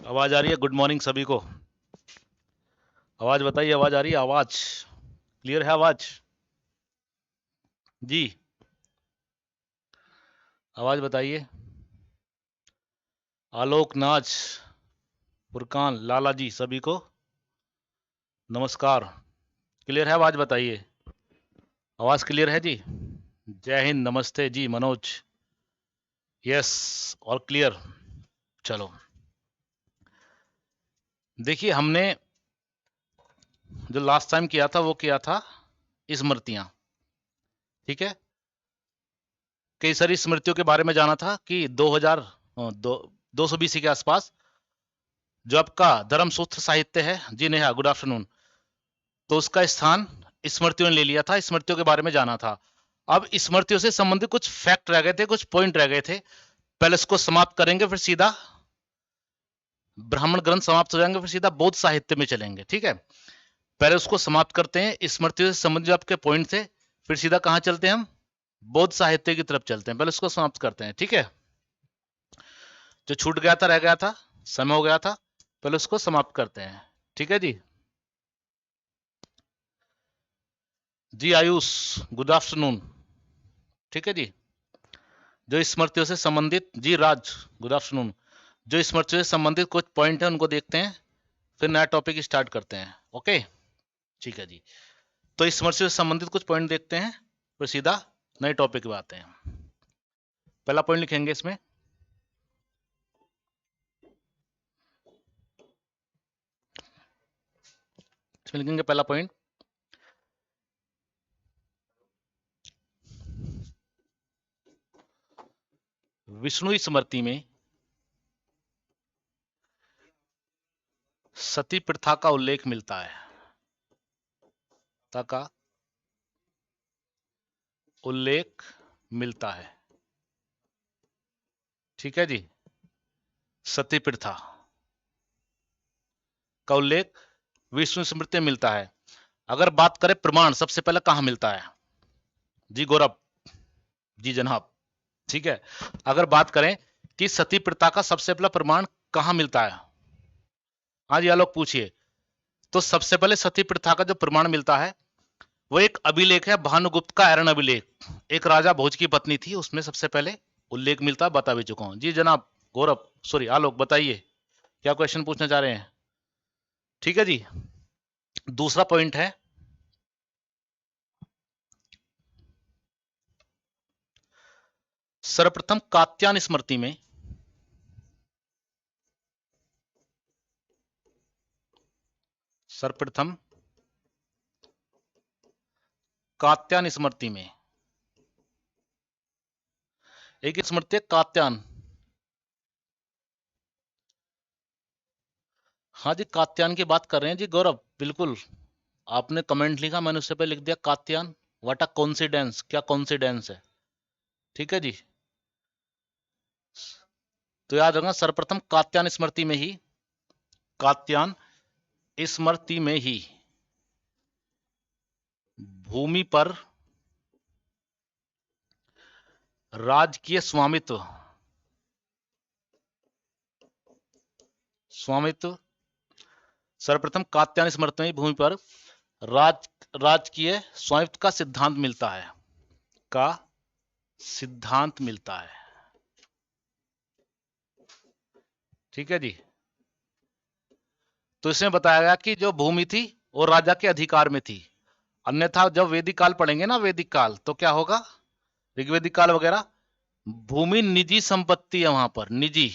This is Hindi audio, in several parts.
आवाज आ रही है? गुड मॉर्निंग सभी को। आवाज बताइए, आवाज आ रही है? आवाज क्लियर है? आवाज जी, आवाज बताइए। आलोक, नाज, फुरकान, लाला जी, सभी को नमस्कार। क्लियर है? आवाज बताइए। आवाज क्लियर है जी? जय हिंद, नमस्ते जी मनोज। यस, और क्लियर। चलो, देखिए हमने जो लास्ट टाइम किया था वो किया था स्मृतियां। ठीक है, कई सारी स्मृतियों के बारे में जाना था कि 2 BC के आसपास जो आपका धर्मसूत्र साहित्य है, जी नेहा गुड आफ्टरनून, तो उसका स्थान स्मृतियों ने ले लिया था। स्मृतियों के बारे में जाना था। अब स्मृतियों से संबंधित कुछ फैक्ट रह गए थे, कुछ पॉइंट रह गए थे। पहले इसको समाप्त करेंगे, फिर सीधा ब्राह्मण ग्रंथ समाप्त हो जाएंगे, फिर सीधा बौद्ध साहित्य में चलेंगे। ठीक है, पहले उसको समाप्त करते हैं। स्मृतियों से संबंधित जो आपके पॉइंट थे, फिर सीधा कहां चलते हैं हम? बौद्ध साहित्य की तरफ चलते हैं। पहले उसको समाप्त करते हैं। ठीक है, जो छूट गया था, रह गया था, समय हो गया था, पहले उसको समाप्त करते हैं। ठीक है जी। जी आयुष गुड आफ्टरनून। ठीक है जी, जो स्मृतियों से संबंधित, जी राज गुड आफ्टरनून, जो स्मृतियों से संबंधित कुछ पॉइंट है उनको देखते हैं, फिर नया टॉपिक स्टार्ट करते हैं। ओके, ठीक है जी। तो स्मृतियों से संबंधित कुछ पॉइंट देखते हैं, फिर सीधा नए टॉपिक पे आते हैं। पहला पॉइंट लिखेंगे इसमें, लिखेंगे पहला पॉइंट, विष्णु स्मृति में सती प्रथा का उल्लेख मिलता है। का उल्लेख मिलता है। ठीक है जी, सती प्रथा का उल्लेख विष्णु स्मृति में मिलता है। अगर बात करें प्रमाण, सबसे पहले कहां मिलता है? जी गौरव जी जनाब। ठीक है, अगर बात करें कि सती प्रथा का सबसे पहला प्रमाण कहां मिलता है, हाँ जी आलोक पूछिए। तो सबसे पहले सती प्रथा का जो प्रमाण मिलता है वो एक अभिलेख है, भानुगुप्त का एरन अभिलेख। एक राजा भोज की पत्नी थी, उसमें सबसे पहले उल्लेख मिलता है, बता भी चुका हूं। जी जनाब गौरव, सॉरी आलोक, बताइए क्या क्वेश्चन पूछना चाह रहे हैं। ठीक है जी, दूसरा पॉइंट है, सर्वप्रथम कात्यायन स्मृति में, सर्वप्रथम कात्यायन स्मृति में एक स्मृति है कात्यायन। हाँ जी, कात्यायन की बात कर रहे हैं जी गौरव, बिल्कुल। आपने कमेंट लिखा, मैंने उससे पहले लिख दिया कात्यायन। व्हाट अ कोइंसिडेंस, क्या कोइंसिडेंस है। ठीक है जी, तो याद रखना सर्वप्रथम कात्यायन स्मृति में ही, कात्यायन स्मृति में ही भूमि पर राजकीय स्वामित्व, स्वामित्व, सर्वप्रथम कात्यायन स्मृति में ही भूमि पर राजकीय स्वामित्व का सिद्धांत मिलता है, का सिद्धांत मिलता है। ठीक है जी, तो इसमें बताया गया कि जो भूमि थी वो राजा के अधिकार में थी। अन्यथा जब वैदिक काल पढ़ेंगे ना, वैदिक काल, तो क्या होगा, ऋग्वेदिक काल वगैरह, भूमि निजी संपत्ति है, वहां पर निजी,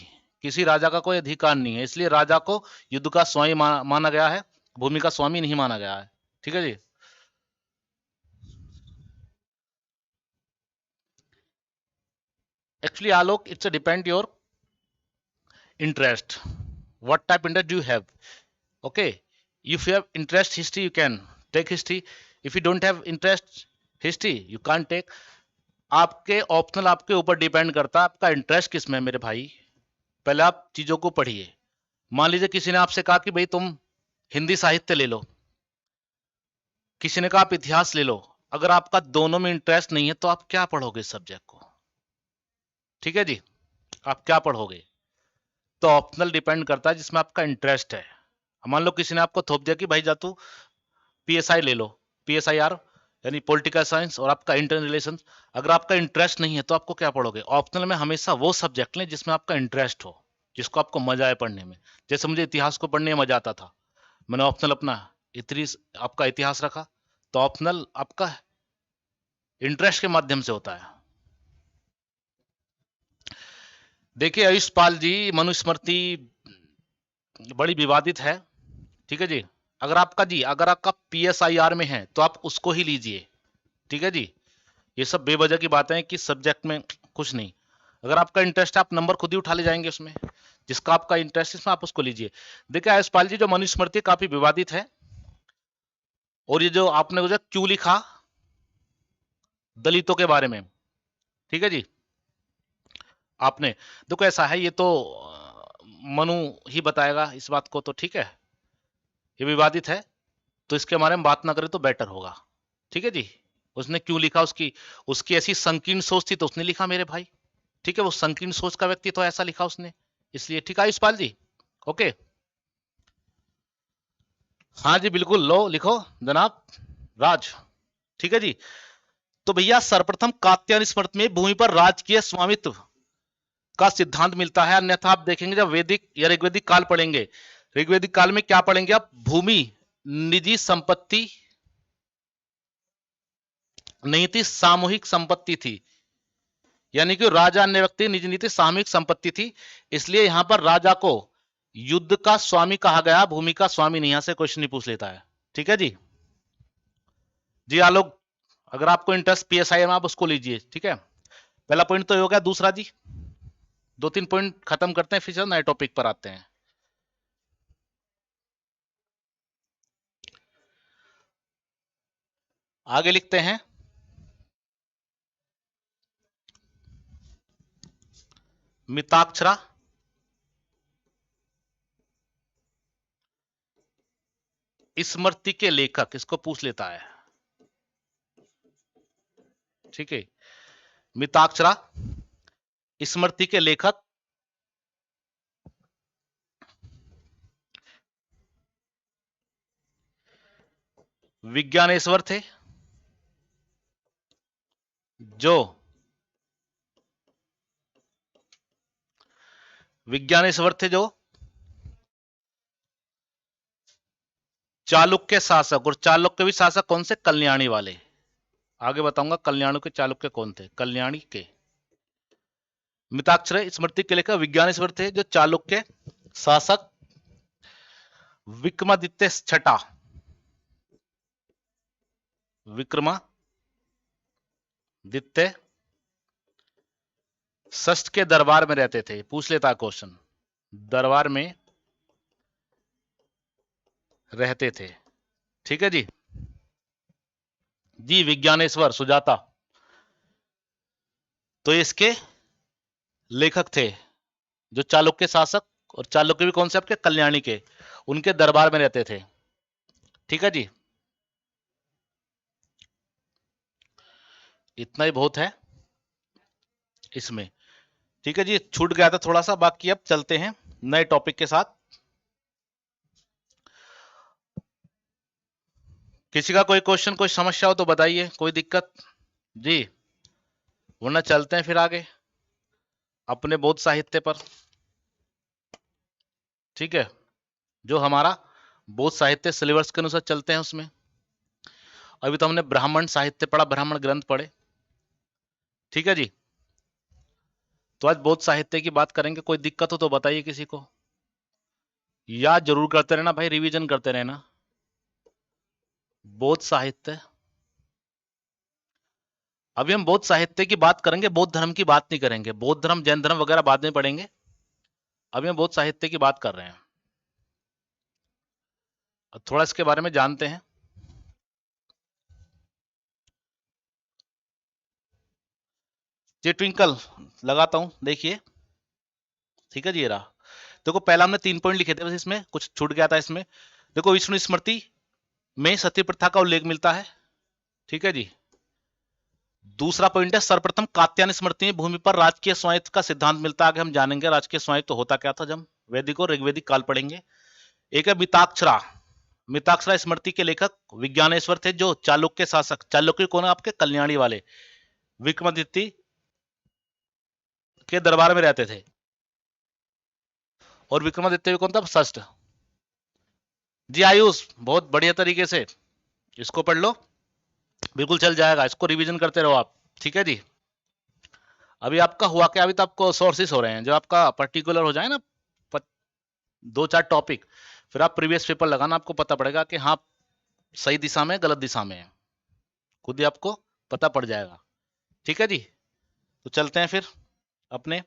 किसी राजा का कोई अधिकार नहीं है, इसलिए राजा को युद्ध का स्वामी माना गया है, भूमि का स्वामी नहीं माना गया है। ठीक है जी, actually Alok, it's depend your interest, what type interest do you have. Okay, if you have interest history you can take history, if you don't have interest history you can't take. आपके ऑप्शनल, आपके ऊपर डिपेंड करता है आपका इंटरेस्ट किस में है मेरे भाई। पहले आप चीजों को पढ़िए। मान लीजिए किसी ने आपसे कहा कि भाई तुम हिंदी साहित्य ले लो, किसी ने कहा आप इतिहास ले लो, अगर आपका दोनों में इंटरेस्ट नहीं है तो आप क्या पढ़ोगे इस सब्जेक्ट को। ठीक है जी, आप क्या पढ़ोगे। तो ऑप्शनल डिपेंड करता है जिसमें आपका इंटरेस्ट है। मान लो किसी ने आपको थोप दिया कि भाई जा तू पीएसआई ले लो, पीएसआईआर यानी पॉलिटिकल साइंस और आपका इंटरनेशनल रिलेशन। अगर आपका इंटरेस्ट नहीं है तो आपको क्या पढ़ोगे? ऑप्शनल में हमेशा वो सब्जेक्ट लें जिसमें आपका इंटरेस्ट हो, जिसको आपको मजा आए पढ़ने में। जैसे मुझे इतिहास को पढ़ने में मजा आता था, मैंने ऑप्शनल अपना आपका इतिहास रखा। तो ऑप्शनल आपका इंटरेस्ट के माध्यम से होता है। देखिए आयुष पाल जी, मनुस्मृति बड़ी विवादित है, ठीक है जी। अगर आपका पीएसआईआर में है तो आप उसको ही लीजिए, ठीक है जी। ये सब बेवजह की बातें हैं कि सब्जेक्ट में कुछ नहीं। अगर आपका इंटरेस्ट है आप नंबर खुद ही उठा ले जाएंगे उसमें, जिसका आपका इंटरेस्ट है इसमें आप उसको लीजिए। देखिए आयुष पाल जी, जो मनुस्मृति काफी विवादित है, और ये जो आपने मुझे क्यों लिखा दलितों के बारे में, ठीक है जी, आपने देखो ऐसा है, ये तो मनु ही बताएगा इस बात को, तो ठीक है, ये विवादित है तो इसके बारे में बात ना करें तो बेटर होगा, ठीक है जी। उसने क्यों लिखा, उसकी उसकी ऐसी संकीर्ण सोच थी तो उसने लिखा मेरे भाई, ठीक है। वो संकीर्ण सोच का व्यक्ति तो ऐसा लिखा उसने, इसलिए ठीक है आयुष्पाल जी, ओके। हाँ जी बिल्कुल, लो लिखो जनाब राज, ठीक है जी। तो भैया सर्वप्रथम कात्यायन स्मृति में भूमि पर राजकीय स्वामित्व का सिद्धांत मिलता है। अन्यथा आप देखेंगे जब वैदिक या ऋग्वैदिक काल पढ़ेंगे, ऋग्वैदिक काल में क्या पढ़ेंगे आप? भूमि निजी संपत्ति नहीं थी, सामूहिक संपत्ति थी। यानी कि राजा अन्य व्यक्ति निजी नीति सामूहिक संपत्ति थी, इसलिए यहां पर राजा को युद्ध का स्वामी कहा गया, भूमि का स्वामी नहीं। यहां से क्वेश्चन नहीं पूछ लेता है, ठीक है जी। जी आलोक, अगर आपको इंटरेस्ट पीएसआई में आप उसको लीजिए, ठीक है। पहला पॉइंट तो हो गया। दूसरा जी, 2-3 पॉइंट खत्म करते हैं फिर नए टॉपिक पर आते हैं। आगे लिखते हैं, मिताक्षरा स्मृति के लेखक, इसको पूछ लेता है, ठीक है। मिताक्षरा स्मृति के लेखक विज्ञानेश्वर थे, जो विज्ञानेश्वर थे जो चालुक्य शासक, और चालुक्य भी शासक कौन से? कल्याणी वाले। आगे बताऊंगा कल्याणी के चालुक्य कौन थे, कल्याणी के। मिताक्षर स्मृति के लेखक विज्ञानेश्वर थे जो चालुक्य शासक विक्रमादित्य छठा, विक्रमादित्य षष्ठ के दरबार में रहते थे। पूछ लेता क्वेश्चन, दरबार में रहते थे, ठीक है जी। जी विज्ञानेश्वर सुजाता तो इसके लेखक थे, जो चालुक्य शासक, और चालुक्य भी कौन से? आपके कल्याणी के, उनके दरबार में रहते थे, ठीक है जी। इतना ही बहुत है इसमें, ठीक है जी। छूट गया था थोड़ा सा, बाकी अब चलते हैं नए टॉपिक के साथ। किसी का कोई क्वेश्चन, कोई समस्या हो तो बताइए, कोई दिक्कत जी, वरना चलते हैं फिर आगे अपने बौद्ध साहित्य पर, ठीक है। जो हमारा बौद्ध साहित्य सिलेबस के अनुसार चलते हैं उसमें। अभी तो हमने ब्राह्मण साहित्य पढ़ा, ब्राह्मण ग्रंथ पढ़े, ठीक है जी। तो आज बौद्ध साहित्य की बात करेंगे। कोई दिक्कत हो तो बताइए किसी को। याद जरूर करते रहना भाई, रिवीजन करते रहना। बौद्ध साहित्य, अभी हम बौद्ध साहित्य की बात करेंगे, बौद्ध धर्म की बात नहीं करेंगे। बौद्ध धर्म जैन धर्म वगैरह बाद में पढ़ेंगे, अभी हम बौद्ध साहित्य की बात कर रहे हैं। थोड़ा इसके बारे में जानते हैं। ये ट्विंकल लगाता हूं, देखिए, ठीक है जी। ये रहा, देखो पहला हमने 3 पॉइंट लिखे थे, बस इसमें कुछ छूट गया था इसमें। देखो विष्णु स्मृति में सती प्रथा का उल्लेख मिलता है, ठीक है जी। दूसरा पॉइंट है सर्वप्रथम कात्यायन स्मृति में भूमि पर राजकीय स्वामित्व का सिद्धांत मिलता है। आगे हम जानेंगे राजकीय स्वामित्व होता क्या था जब हम वैदिक और ऋग्वैदिक काल पढ़ेंगे। एक है मिताक्षरा। मिताक्षरा स्मृति के लेखक विज्ञानेश्वर थे, जो चालुक्य शासक, चालुक्य कौन है आपके, कल्याणी वाले, विक्रमादित्य के दरबार में रहते थे। और विक्रमादित्य कौन था, षष्ठ। जी आयुष, बहुत बढ़िया तरीके से इसको पढ़ लो, बिल्कुल चल जाएगा, इसको रिवीजन करते रहो आप, ठीक है जी। अभी आपका हुआ क्या, अभी तो आपको सोर्सेस हो रहे हैं, जो आपका पर्टिकुलर हो जाए ना दो चार टॉपिक, फिर आप प्रीवियस पेपर लगाना, आपको पता पड़ेगा कि हाँ सही दिशा में गलत दिशा में है, खुद ही आपको पता पड़ जाएगा, ठीक है जी। तो चलते हैं फिर अपने,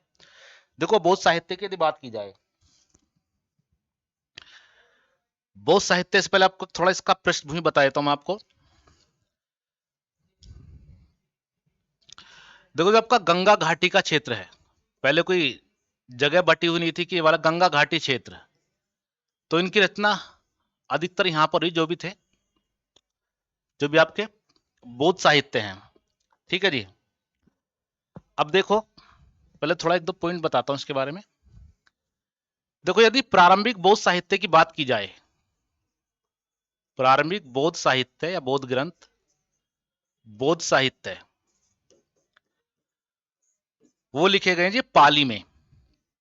देखो बौद्ध साहित्य की यदि बात की जाए, बौद्ध साहित्य से पहले आपको थोड़ा इसका पृष्ठभूमि बता देता हूं मैं आपको। देखो जो आपका गंगा घाटी का क्षेत्र है, पहले कोई जगह बटी हुई नहीं थी कि ये वाला गंगा घाटी क्षेत्र, तो इनकी रचना अधिकतर यहां पर हुई, जो भी थे, जो भी आपके बौद्ध साहित्य हैं, ठीक है जी। अब देखो पहले थोड़ा एक दो पॉइंट बताता हूं इसके बारे में। देखो यदि प्रारंभिक बौद्ध साहित्य की बात की जाए, प्रारंभिक बौद्ध साहित्य या बौद्ध ग्रंथ, बौद्ध साहित्य, वो लिखे गए जी पाली में।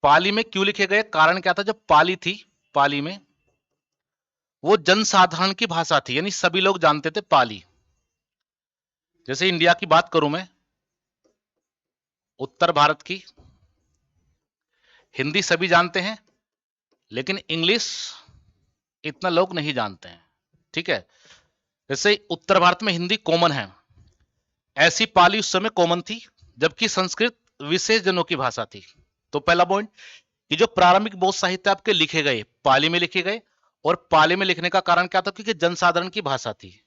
पाली में क्यों लिखे गए, कारण क्या था, जब पाली थी, पाली में वो जनसाधारण की भाषा थी, यानी सभी लोग जानते थे पाली। जैसे इंडिया की बात करूं मैं, उत्तर भारत की हिंदी सभी जानते हैं, लेकिन इंग्लिश इतना लोग नहीं जानते हैं, ठीक है। जैसे उत्तर भारत में हिंदी कॉमन है, ऐसी पाली उस समय कॉमन थी, जबकि संस्कृत विशेष जनों की भाषा थी। तो पहला पॉइंट कि जो प्रारंभिक बौद्ध साहित्य आपके लिखे गए पाली में लिखे गए, और पाली में लिखने का कारण क्या था, क्योंकि जनसाधारण की भाषा थी,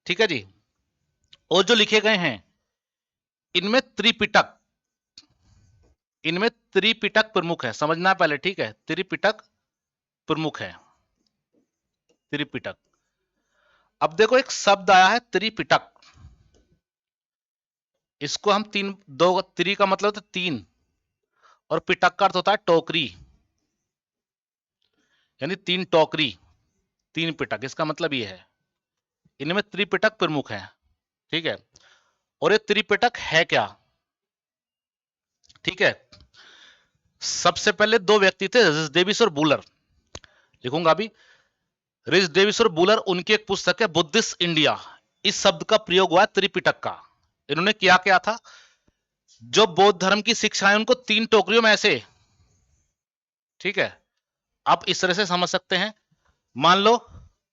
ठीक है जी। और जो लिखे गए हैं इनमें त्रिपिटक, इनमें त्रिपिटक प्रमुख है, समझना है पहले, ठीक है। त्रिपिटक प्रमुख है, त्रिपिटक। अब देखो एक शब्द आया है त्रिपिटक, इसको हम तीन, दो, त्रि का मतलब तो तीन, और पिटक का अर्थ होता है टोकरी, यानी तीन टोकरी, तीन पिटक, इसका मतलब ये है। इनमें त्रिपिटक प्रमुख है, ठीक है। और ये त्रिपिटक है क्या, ठीक है। सबसे पहले दो व्यक्ति थे, डेविस और बुलर, लिखूंगा अभी। रिच डेविस और बुलर, उनकी एक पुस्तक है बुद्धिस्ट इंडिया, इस शब्द का प्रयोग हुआ त्रिपिटक का। इन्होंने किया क्या था, जो बौद्ध धर्म की शिक्षाएं उनको तीन टोकरियों में ऐसे, ठीक है, आप इस तरह से समझ सकते हैं। मान लो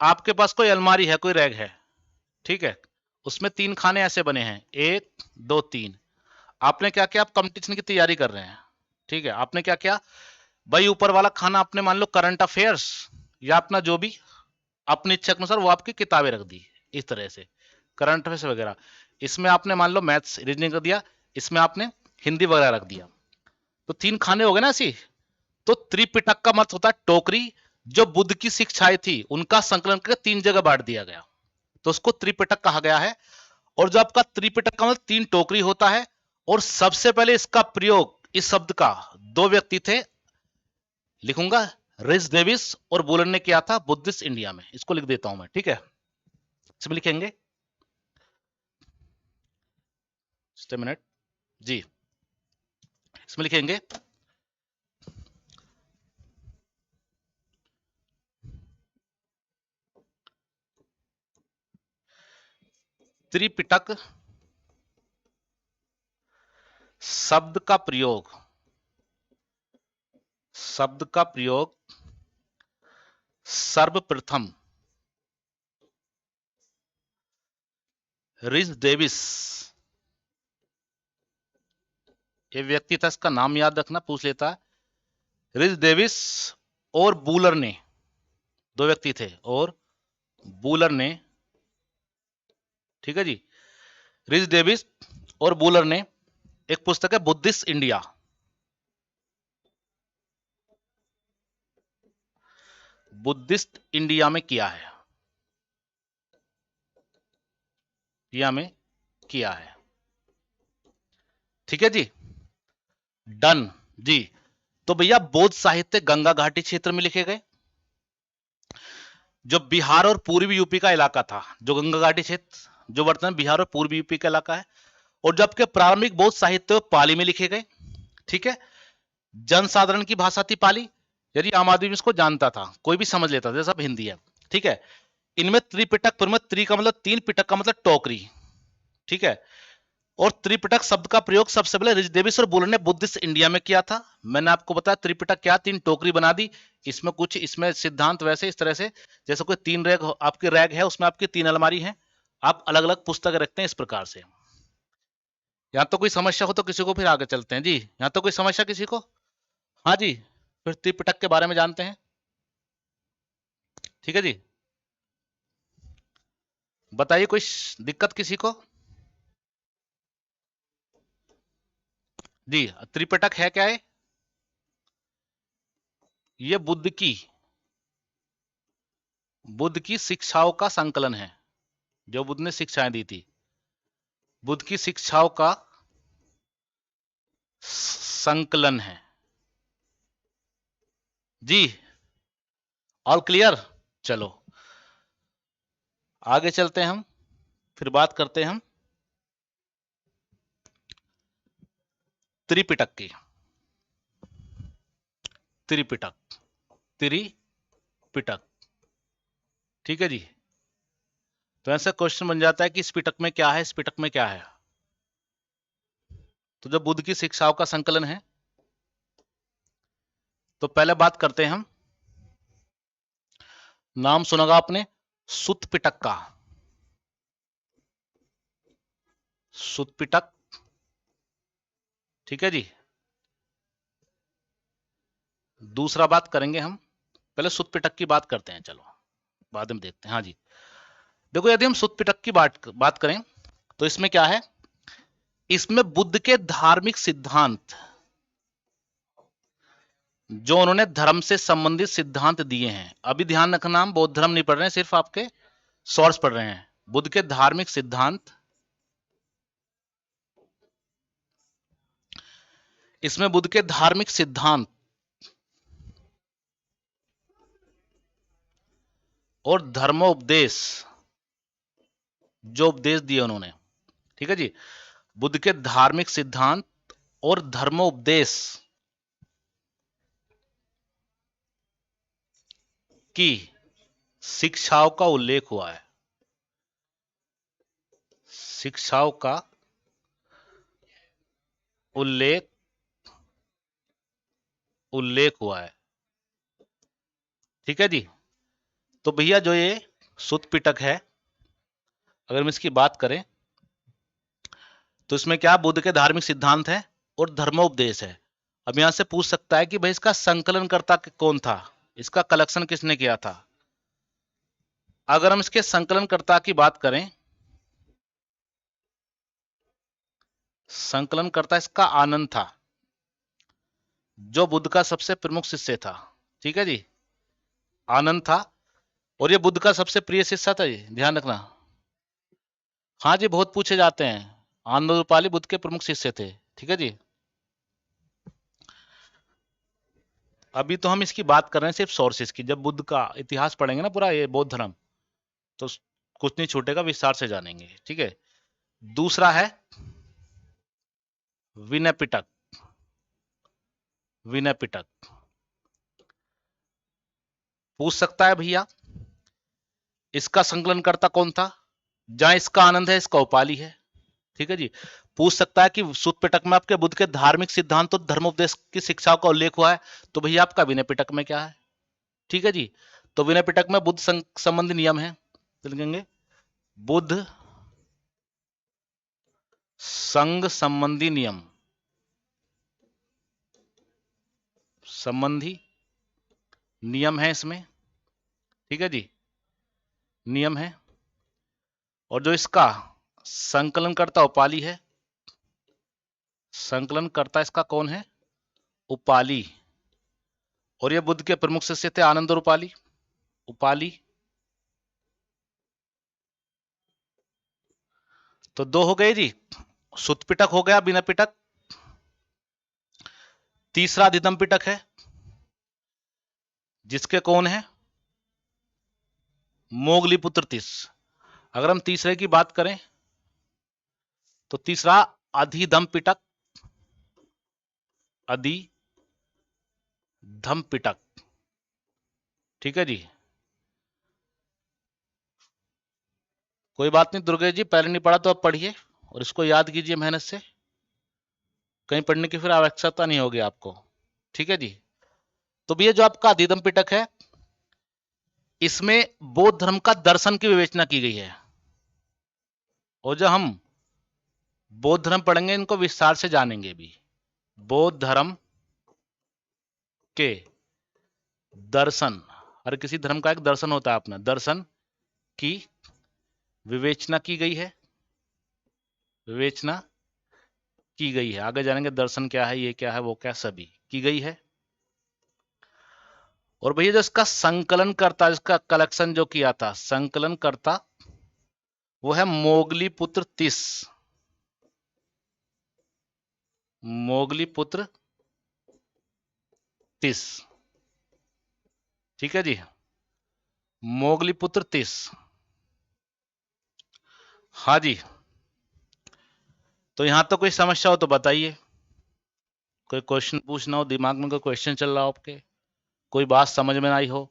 आपके पास कोई अलमारी है, कोई रैक है, ठीक है, उसमें तीन खाने ऐसे बने हैं, एक दो तीन। आपने क्या किया, आप कंपटीशन की तैयारी कर रहे हैं, ठीक है, आपने क्या किया भाई, ऊपर वाला खाना आपने मान लो करंट अफेयर्स या अपना जो भी अपनी इच्छा के अनुसार वो आपकी किताबें रख दी, इस तरह से करंट अफेयर्स वगैरह। इसमें आपने मान लो मैथ्स रीजनिंग कर दिया, इसमें आपने हिंदी वगैरह रख दिया, तो तीन खाने हो गए ना ऐसी। तो त्रिपिटक का मतलब होता है टोकरी, जो बुद्ध की शिक्षाएं थी उनका संकलन करके तीन जगह बांट दिया गया, तो उसको त्रिपिटक कहा गया है। और जो आपका त्रिपिटक का मतलब तीन टोकरी होता है, और सबसे पहले इसका प्रयोग, इस शब्द का, दो व्यक्ति थे, लिखूंगा, रिच डेविस और बुलर ने किया था बुद्धिस्ट इंडिया में, इसको लिख देता हूं मैं, ठीक है। इसमें लिखेंगे, जस्ट मिनट जी, इसमें लिखेंगे त्रिपिटक शब्द का प्रयोग, शब्द का प्रयोग सर्वप्रथम रिच डेविस, ये व्यक्ति था, इसका नाम याद रखना, पूछ लेता है, रिच डेविस और बूलर ने, दो व्यक्ति थे, और बूलर ने, ठीक है जी, रिच डेविस और बूलर ने एक पुस्तक है बुद्धिस्ट इंडिया, बुद्धिस्ट इंडिया में किया है, इंडिया में किया है, ठीक है जी, डन जी। तो भैया बौद्ध साहित्य गंगा घाटी क्षेत्र में लिखे गए। जो बिहार और पूर्वी यूपी का इलाका था, जो गंगा घाटी क्षेत्र जो वर्तमान बिहार और पूर्वी यूपी का इलाका है, और जबकि प्रारंभिक बौद्ध साहित्य पाली में लिखे गए। ठीक है, जनसाधारण की भाषा थी पाली, यदि आम आदमी इसको जानता था, कोई भी समझ लेता था, जैसा अब हिंदी है। ठीक है, इनमें त्रिपिटक प्रमुख, त्रि का मतलब तीन, पिटक का मतलब टोकरी। ठीक है, और त्रिपिटक शब्द का प्रयोग सबसे पहले ऋषदेवेश्वर बुल ने बुद्धिस्ट इंडिया में किया था। मैंने आपको बताया त्रिपिटक क्या, तीन टोकरी बना दी, इसमें कुछ इसमें सिद्धांत वैसे इस तरह से, जैसे कोई तीन रैग आपकी रैग है, उसमें आपकी तीन अलमारी है, आप अलग अलग पुस्तक रखते हैं इस प्रकार से। यहाँ तो कोई समस्या हो तो किसी को फिर आगे चलते हैं जी। यहाँ तो कोई समस्या किसी को? हाँ जी, फिर त्रिपिटक के बारे में जानते हैं। ठीक है जी, बताइए कोई दिक्कत किसी को? जी, त्रिपिटक है क्या है? ये बुद्ध की शिक्षाओं का संकलन है, जो बुद्ध ने शिक्षाएं दी थी, बुद्ध की शिक्षाओं का संकलन है जी। All clear? चलो आगे चलते हैं हम, फिर बात करते हैं हम त्रिपिटक की। त्रिपिटक, त्रिपिटक, ठीक है जी। तो ऐसा क्वेश्चन बन जाता है कि इस पिटक में क्या है, इस पिटक में क्या है। तो जब बुद्ध की शिक्षाओं का संकलन है, तो पहले बात करते हैं हम, नाम सुना आपने सुत पिटक का, सुत पिटक। ठीक है जी, दूसरा बात करेंगे हम, पहले सुत पिटक की बात करते हैं, चलो बाद में देखते हैं। हाँ जी, देखो यदि हम सुत पिटक की बात करें, तो इसमें क्या है, इसमें बुद्ध के धार्मिक सिद्धांत, जो उन्होंने धर्म से संबंधित सिद्धांत दिए हैं, अभी ध्यान रखना हम बौद्ध धर्म नहीं पढ़ रहे हैं, सिर्फ आपके सोर्स पढ़ रहे हैं, बुद्ध के धार्मिक सिद्धांत, इसमें बुद्ध के धार्मिक सिद्धांत और धर्मोपदेश, जो उपदेश दिए उन्होंने, ठीक है जी, बुद्ध के धार्मिक सिद्धांत और धर्मोपदेश की शिक्षाओं का उल्लेख हुआ है, शिक्षाओं का उल्लेख उल्लेख हुआ है। ठीक है जी, तो भैया जो ये सुत पिटक है, अगर हम इसकी बात करें, तो इसमें क्या बुद्ध के धार्मिक सिद्धांत है और धर्मोपदेश है। अब यहां से पूछ सकता है कि भाई इसका संकलनकर्ता कौन था, इसका कलेक्शन किसने किया था। अगर हम इसके संकलनकर्ता की बात करें, संकलनकर्ता इसका आनंद था, जो बुद्ध का सबसे प्रमुख शिष्य था। ठीक है जी, आनंद था, और ये बुद्ध का सबसे प्रिय शिष्य था, ये ध्यान रखना। हाँ जी, बहुत पूछे जाते हैं, आनंदपाली बुद्ध के प्रमुख शिष्य थे। ठीक है जी, अभी तो हम इसकी बात कर रहे हैं सिर्फ सोर्सेस की, जब बुद्ध का इतिहास पढ़ेंगे ना पूरा ये बौद्ध धर्म, तो कुछ नहीं छूटेगा, विस्तार से जानेंगे। ठीक है, दूसरा है विनय पिटक, विनय पिटक पूछ सकता है भैया इसका संकलनकर्ता कौन था, जहां इसका आनंद है इसका उपाली है। ठीक है जी, पूछ सकता है कि सुत पिटक में आपके बुद्ध के धार्मिक सिद्धांत और धर्मोपदेश की शिक्षाओं का उल्लेख हुआ है, तो भैया आपका विनय पिटक में क्या है। ठीक है जी, तो विनय पिटक में बुद्ध संबंधी नियम है, तो लिखेंगे बुद्ध संघ संबंधी नियम, संबंधी नियम है इसमें। ठीक है जी, नियम है, और जो इसका संकलनकर्ता उपाली है, संकलनकर्ता इसका कौन है, उपाली, और ये बुद्ध के प्रमुख शिष्य थे आनंद और उपाली, उपाली। तो दो हो गए जी, सुत पिटक हो गया, बिना पिटक, तीसरा अधिदम पिटक है जिसके कौन है मोगलीपुत्र तीस। अगर हम तीसरे की बात करें तो तीसरा अधिधम पिटक, अधिधम पिटक, ठीक है जी। कोई बात नहीं दुर्गेश जी, पहले नहीं पढ़ा तो अब पढ़िए और इसको याद कीजिए मेहनत से, कहीं पढ़ने की फिर आवश्यकता नहीं होगी आपको, ठीक है जी। तो भैया जो आपका अधिदम पिटक है इसमें बौद्ध धर्म का दर्शन की विवेचना की गई है, और जब हम बौद्ध धर्म पढ़ेंगे इनको विस्तार से जानेंगे भी। बौद्ध धर्म के दर्शन, हर किसी धर्म का एक दर्शन होता है अपना, दर्शन की विवेचना की गई है, विवेचना की गई है। आगे जानेंगे दर्शन क्या है, ये क्या है, वो क्या, सभी की गई है। और भैया जो इसका संकलन करता, इसका कलेक्शन जो किया था, संकलन करता वो है मोगलीपुत्र तीस, मोगलीपुत्र तीस, ठीक है जी, मोगलीपुत्र तीस। हाँ जी, तो यहां तो कोई समस्या हो तो बताइए, कोई क्वेश्चन पूछना हो, दिमाग में कोई क्वेश्चन चल रहा हो आपके, कोई बात समझ में आई हो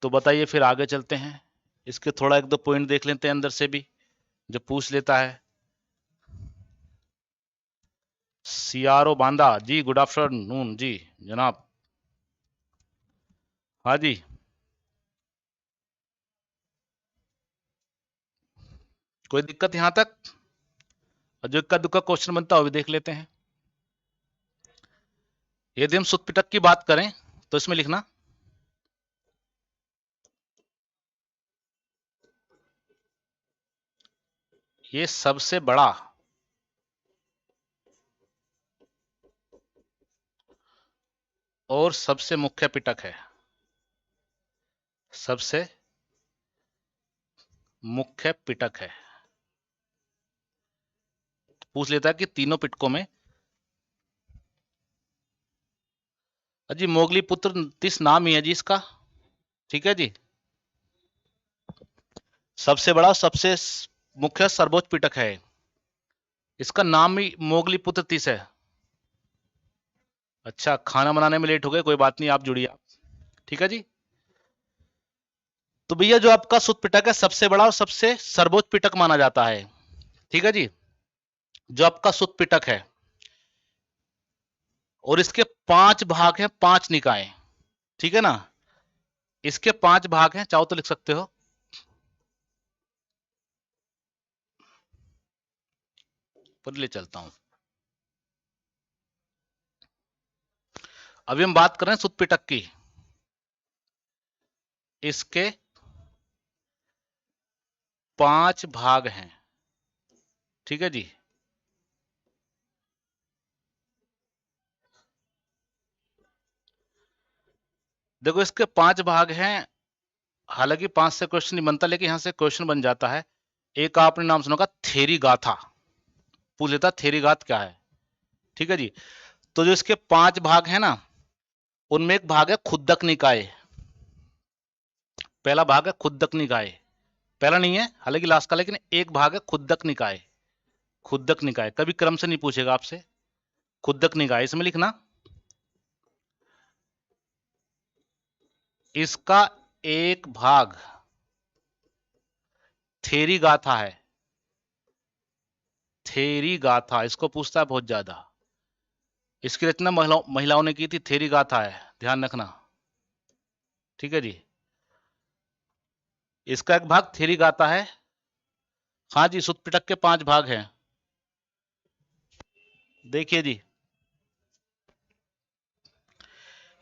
तो बताइए, फिर आगे चलते हैं। इसके थोड़ा एक दो पॉइंट देख लेते हैं अंदर से भी जो पूछ लेता है। सियारो बांदा जी, गुड आफ्टरनून जी जनाब। हाँ जी, कोई दिक्कत यहां तक? और जो इक्का दुक्का क्वेश्चन बनता है वो भी देख लेते हैं। यदि हम सुत पिटक की बात करें तो इसमें लिखना ये सबसे बड़ा और सबसे मुख्य पिटक है, सबसे मुख्य पिटक है। पूछ लेता है कि तीनों पिटकों में, अजी मोगली पुत्र तीस नाम ही है जी इसका, ठीक है जी। सबसे बड़ा सबसे मुख्य सर्वोच्च पिटक है, इसका नाम ही मोगली पुत्र तीस है। अच्छा, खाना बनाने में लेट हो गए, कोई बात नहीं, आप जुड़िए आप, ठीक है जी। तो भैया जो आपका सुत पिटक है सबसे बड़ा और सबसे सर्वोच्च पिटक माना जाता है, ठीक है जी। जो आपका सुत पिटक है और इसके 5 भाग हैं, 5 निकाय, ठीक है ना। इसके 5 भाग हैं, चाहो तो लिख सकते हो। पर ले चलता हूं, अभी हम बात कर रहे हैं सुत पिटक की। इसके 5 भाग हैं, ठीक है जी। देखो इसके 5 भाग हैं, हालांकि 5 से क्वेश्चन नहीं बनता लेकिन यहां से क्वेश्चन बन जाता है। एक आपने नाम सुना होगा थेरी गाथा, पूछ लेता थेरी गाथ क्या है, ठीक है जी। तो जो इसके 5 भाग हैं ना, उनमें एक भाग है खुद्दक निकाय। पहला भाग है खुद्दक निकाय, पहला नहीं है हालांकि लास्ट का, लेकिन एक भाग है खुद्दक निकाय। खुद्दक निकाय कभी क्रम से नहीं पूछेगा आपसे, खुद्दक निकाय इसमें लिखना। इसका एक भाग थेरी गाथा है, थेरी गाथा इसको पूछता है बहुत ज्यादा। इसकी रचना महिलाओं ने की थी, थेरी गाथा है, ध्यान रखना, ठीक है जी। इसका एक भाग थेरी गाथा है। हाँ जी, सुत पिटक के 5 भाग हैं, देखिए जी।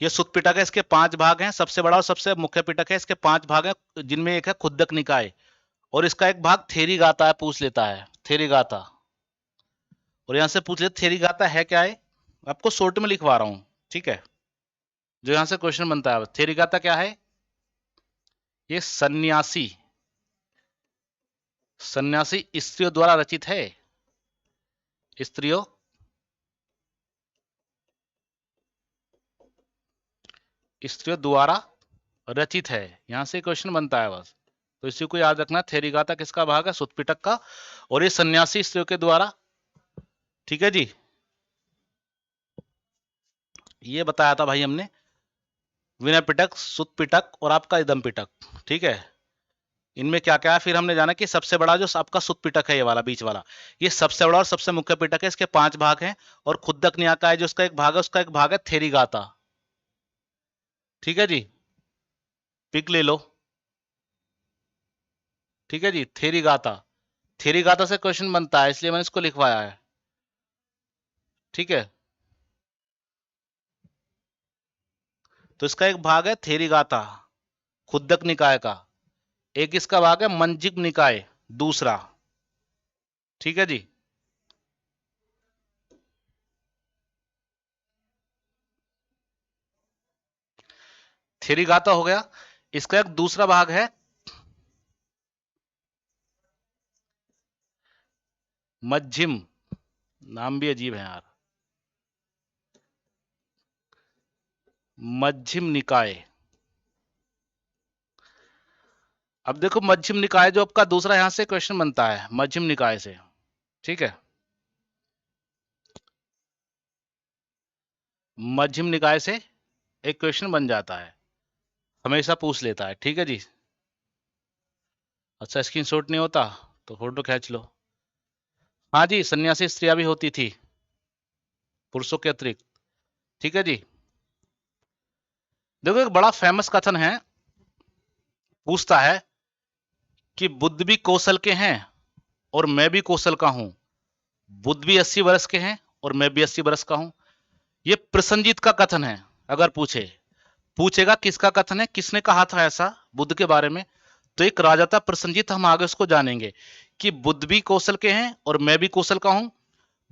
ये सुत पिटक है, इसके 5 भाग हैं, सबसे बड़ा और सबसे मुख्य पिटक है, इसके 5 भाग हैं जिनमें एक है खुद्दक निकाय, और इसका एक भाग थेरी गाथा है, पूछ लेता है थेरी गाथा। और यहां से पूछ लेते थेरी गाथा है क्या है, आपको शॉर्ट में लिखवा रहा हूं, ठीक है। जो यहां से क्वेश्चन बनता है, थेरी गाथा क्या है, ये सन्यासी, सन्यासी स्त्रियों द्वारा रचित है, स्त्रियों स्त्रियों द्वारा रचित है, यहां से क्वेश्चन बनता है बस। तो इसी को याद रखना, थेरिगाता किसका भाग है? सुत पिटक का। और ये सन्यासी स्त्रियों के द्वारा, ठीक है जी, ये बताया था भाई हमने, विनय पिटक, सुत पिटक और आपका इदम पिटक, ठीक है। इनमें क्या क्या है फिर हमने जाना कि सबसे बड़ा जो आपका सुत पिटक है, ये वाला बीच वाला, ये सबसे बड़ा और सबसे मुख्य पिटक है, इसके 5 भाग हैं। और खुद्दक न्याय जो उसका एक भाग है, उसका एक भाग है थेरिगाता, ठीक है जी, पिक ले लो, ठीक है जी, थेरिगाता। थेरिगाता से क्वेश्चन बनता है, इसलिए मैंने इसको लिखवाया है, ठीक है। तो इसका एक भाग है थेरिगाता, खुद्दक निकाय का। एक इसका भाग है मंजिक निकाय दूसरा, ठीक है जी। थेरिगाता हो गया। इसका एक दूसरा भाग है मध्यम, नाम भी अजीब है यार, मध्यम निकाय। अब देखो मध्यम निकाय जो आपका दूसरा, यहां से क्वेश्चन बनता है मध्यम निकाय से, ठीक है। मध्यम निकाय से एक क्वेश्चन बन जाता है, हमेशा पूछ लेता है, ठीक है जी। अच्छा स्क्रीनशॉट नहीं होता तो फोटो खींच लो। हाँ जी, सन्यासी स्त्रियां भी होती थी पुरुषों के अतिरिक्त, ठीक है जी। देखो एक बड़ा फेमस कथन है, पूछता है कि बुद्ध भी कौशल के हैं और मैं भी कौशल का हूं, बुद्ध भी 80 वर्ष के हैं और मैं भी 80 वर्ष का हूं। ये प्रसन्नजीत का कथन है। अगर पूछेगा किसका कथन है, किसने कहा था ऐसा बुद्ध के बारे में, तो एक राजा था प्रसन्नजीत, हम आगे उसको जानेंगे कि बुद्ध भी कौशल के हैं और मैं भी कौशल का हूं,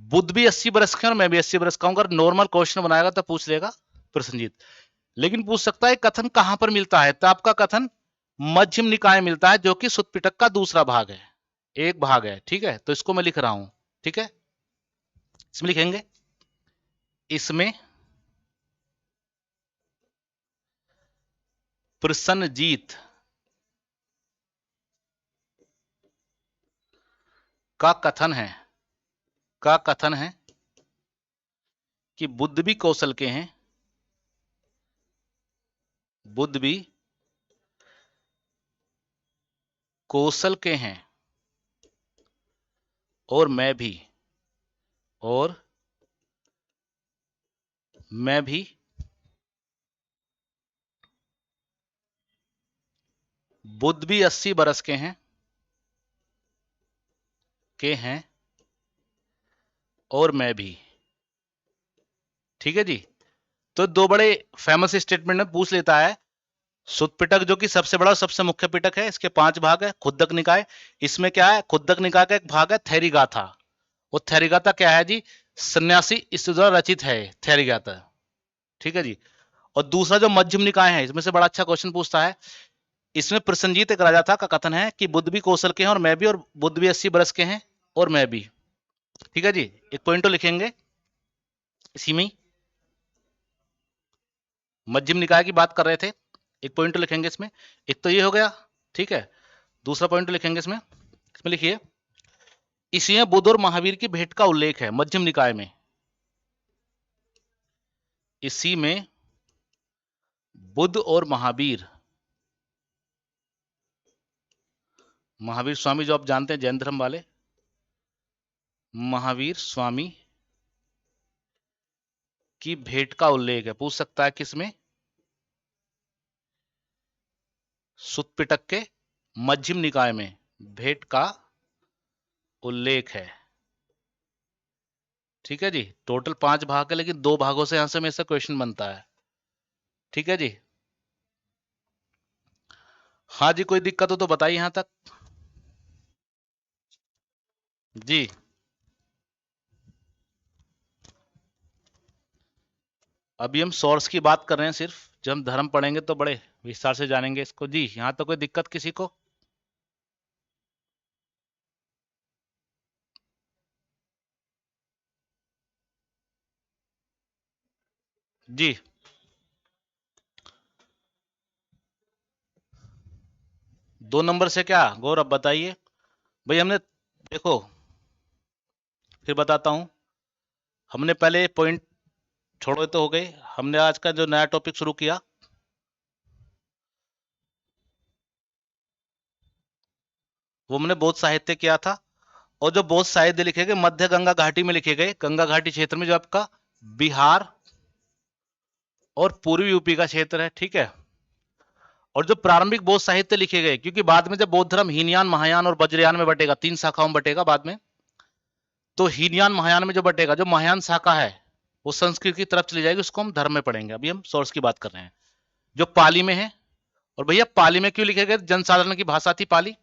बुद्ध भी 80 बरस के हैं और मैं भी 80 बरस का हूं। अगर नॉर्मल क्वेश्चन बनाएगा तो पूछ लेगा प्रसन्नजीत। लेकिन पूछ सकता है कथन कहां पर मिलता है, तो आपका कथन मध्यम निकाय मिलता है, जो कि सुत्त पिटक का दूसरा भाग है, एक भाग है, ठीक है। तो इसको मैं लिख रहा हूं, ठीक है। इसमें लिखेंगे, इसमें प्रसन्नजीत का कथन है, का कथन है कि बुद्ध भी कौशल के हैं, बुद्ध भी कौशल के हैं और और मैं भी बुद्ध भी 80 बरस के हैं और मैं भी, ठीक है जी। तो दो बड़े फेमस स्टेटमेंट में पूछ लेता है। सुत्त पिटक जो कि सबसे बड़ा और सबसे मुख्य पिटक है, इसके 5 भाग है। खुद्दक निकाय, इसमें क्या है, खुद्दक निकाय का एक भाग है थेरिगाथा। वो थेरिगाथा क्या है जी, सन्यासी इसके द्वारा रचित है थेरिगाथा, ठीक है जी। और दूसरा जो मध्यम निकाय है, इसमें से बड़ा अच्छा क्वेश्चन पूछता है। इसमें प्रसन्नजीत एक राजा था का कथन है कि बुद्ध भी कौशल के हैं और मैं भी, और बुद्ध भी 80 बरस के हैं और मैं भी, ठीक है जी। एक पॉइंट तो लिखेंगे इसी में, मध्यम निकाय की बात कर रहे थे, एक पॉइंट तो लिखेंगे इसमें। एक तो ये हो गया, ठीक है। दूसरा पॉइंट तो लिखेंगे इसमें, इसमें लिखिए, इसी में बुद्ध और महावीर की भेंट का उल्लेख है मध्यम निकाय में, इसी में बुद्ध और महावीर, महावीर स्वामी जो आप जानते हैं जैन धर्म वाले, महावीर स्वामी की भेंट का उल्लेख है। पूछ सकता है किसमें, सुत्त पिटक के मध्यम निकाय में भेंट का उल्लेख है, ठीक है जी। टोटल 5 भाग है, लेकिन 2 भागों से यहां से हमेशा क्वेश्चन बनता है, ठीक है जी। हाँ जी, कोई दिक्कत हो तो बताइए यहां तक जी। अभी हम सोर्स की बात कर रहे हैं सिर्फ, जब हम धर्म पढ़ेंगे तो बड़े विस्तार से जानेंगे इसको जी। यहां तो कोई दिक्कत किसी को जी। 2 नंबर से क्या गौरव बताइए भाई। हमने देखो फिर बताता हूं, हमने पहले पॉइंट छोड़ो तो हो गए, हमने आज का जो नया टॉपिक शुरू किया वो हमने बौद्ध साहित्य किया था। और जो बौद्ध साहित्य लिखे गए मध्य गंगा घाटी में लिखे गए, गंगा घाटी क्षेत्र में जो आपका बिहार और पूर्वी यूपी का क्षेत्र है, ठीक है। और जो प्रारंभिक बौद्ध साहित्य लिखे गए, क्योंकि बाद में जब बौद्ध धर्म हीनयान महायान और वज्रयान में बटेगा, 3 शाखाओं में बटेगा बाद में, तो हीनयान महायान में जो बटेगा, जो महायान शाखा है वो संस्कृत की तरफ चली जाएगी, उसको हम धर्म में पढ़ेंगे। अभी हम सोर्स की बात कर रहे हैं जो पाली में है। और भैया पाली में क्यों लिखे गए? जनसाधारण की भाषा थी पाली,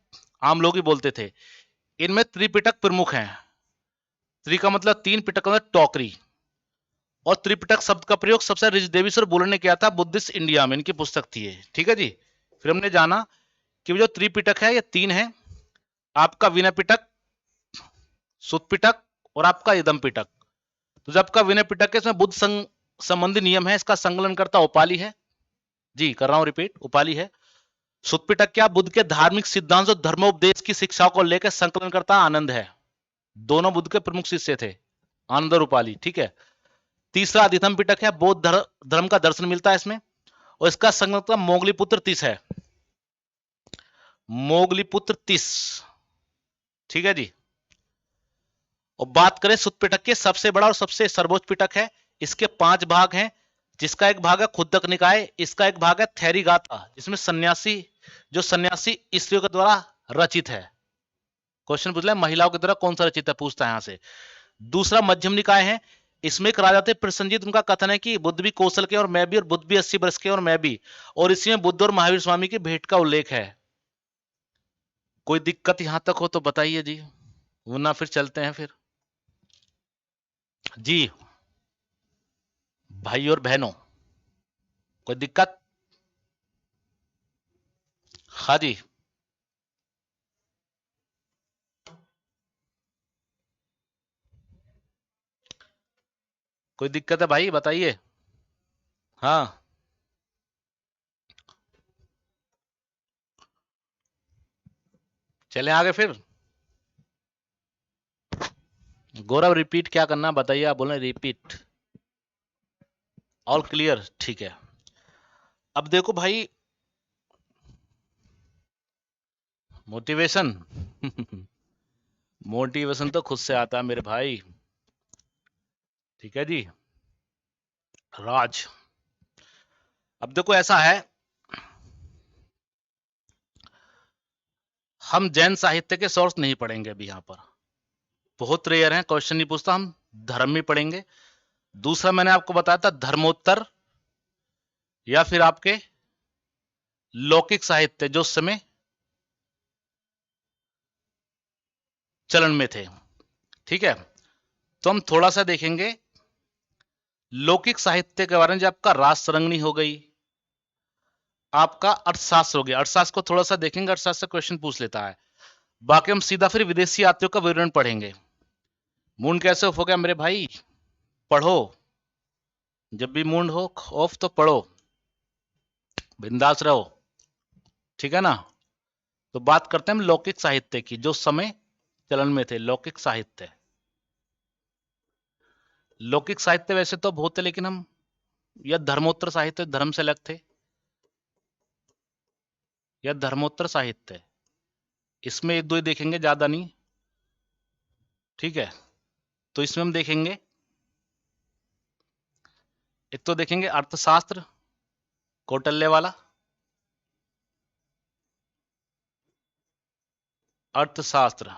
आम लोग ही बोलते थे। इनमें त्रिपिटक प्रमुख हैं। त्रि का मतलब 3, पिटक का मतलब टोकरी। और त्रिपिटक शब्द का प्रयोग सबसे ऋषदेवीश्वर बोलने ने किया था बुद्धिस्ट इंडिया में, इनकी पुस्तक थी ये, ठीक है जी। फिर हमने जाना कि जो त्रिपिटक है ये 3 है, आपका विनय पिटक, सुत पिटक और आपका इदम पिटक। तो जब आपका विनय पिटक है इसमें बुद्ध संबंधी नियम है, इसका संकलन करता उपाली है जी, कर रहा हूं रिपीट, उपाली है। सुत पिटक क्या? बुद्ध के धार्मिक सिद्धांत और धर्मोपदेश की शिक्षा को लेकर संकलन करता आनंद है। दोनों बुद्ध के प्रमुख शिष्य थे, आनंद और उपाली, ठीक है। तीसरा अधिथम पिटक है, बौद्ध धर्म का दर्शन मिलता है इसमें, और इसका संकलन मोगलीपुत्र 30 है, मोगलीपुत्र 30, ठीक है जी। और बात करें सुत पिटक के, सबसे बड़ा और सबसे सर्वोच्च पिटक है, इसके 5 भाग हैं, जिसका एक भाग है खुद्दक निकाय, इसका एक भाग है थेरी गाथा, जिसमें सन्यासी स्त्रियों के द्वारा रचित है। क्वेश्चन पूछ लिया महिलाओं की तरह कौन सा रचित है, पूछता है यहां से। दूसरा मध्यम निकाय है, इसमें एक राजा थे प्रसन्नजीत, उनका कथन है कि बुद्ध भी कौशल के और मैं भी, और बुद्ध भी 80 वर्ष के और मैं भी, और इसमें बुद्ध और महावीर स्वामी की भेंट का उल्लेख है। कोई दिक्कत यहां तक हो तो बताइए जी, वरना फिर चलते हैं फिर जी। भाई और बहनों कोई दिक्कत? हाँ जी, कोई दिक्कत है भाई बताइए। हाँ चले आगे फिर। गौरव रिपीट क्या करना बताइए, आप बोल रहे रिपीट, ऑल क्लियर, ठीक है। अब देखो भाई, मोटिवेशन मोटिवेशन तो खुद से आता है मेरे भाई, ठीक है जी। राज, अब देखो ऐसा है, हम जैन साहित्य के सोर्स नहीं पढ़ेंगे अभी, यहां पर बहुत रेयर है, क्वेश्चन नहीं पूछता, हम धर्म में पढ़ेंगे। दूसरा मैंने आपको बताया था धर्मोत्तर या फिर आपके लौकिक साहित्य जो उस समय चलन में थे, ठीक है। तो हम थोड़ा सा देखेंगे लौकिक साहित्य के बारे में, जो आपका रास सरंगनी हो गई, आपका अर्थशास्त्र हो गया, अर्थशास्त्र को थोड़ा सा देखेंगे, अर्थशास्त्र से क्वेश्चन पूछ लेता है। बाकी हम सीधा फिर विदेशी यात्रियों का विवरण पढ़ेंगे। मूड कैसे ऑफ हो गया मेरे भाई? पढ़ो, जब भी मूड हो ऑफ तो पढ़ो, बिंदास रहो, ठीक है ना। तो बात करते हैं हम लौकिक साहित्य की, जो समय चलन में थे। लौकिक साहित्य, लौकिक साहित्य वैसे तो बहुत है, लेकिन हम या धर्मोत्तर साहित्य, धर्म से अलग थे, या धर्मोत्तर साहित्य, इसमें एक दो ही देखेंगे, ज्यादा नहीं, ठीक है। तो इसमें हम देखेंगे, एक तो देखेंगे अर्थशास्त्र कौटिल्य वाला, अर्थशास्त्र,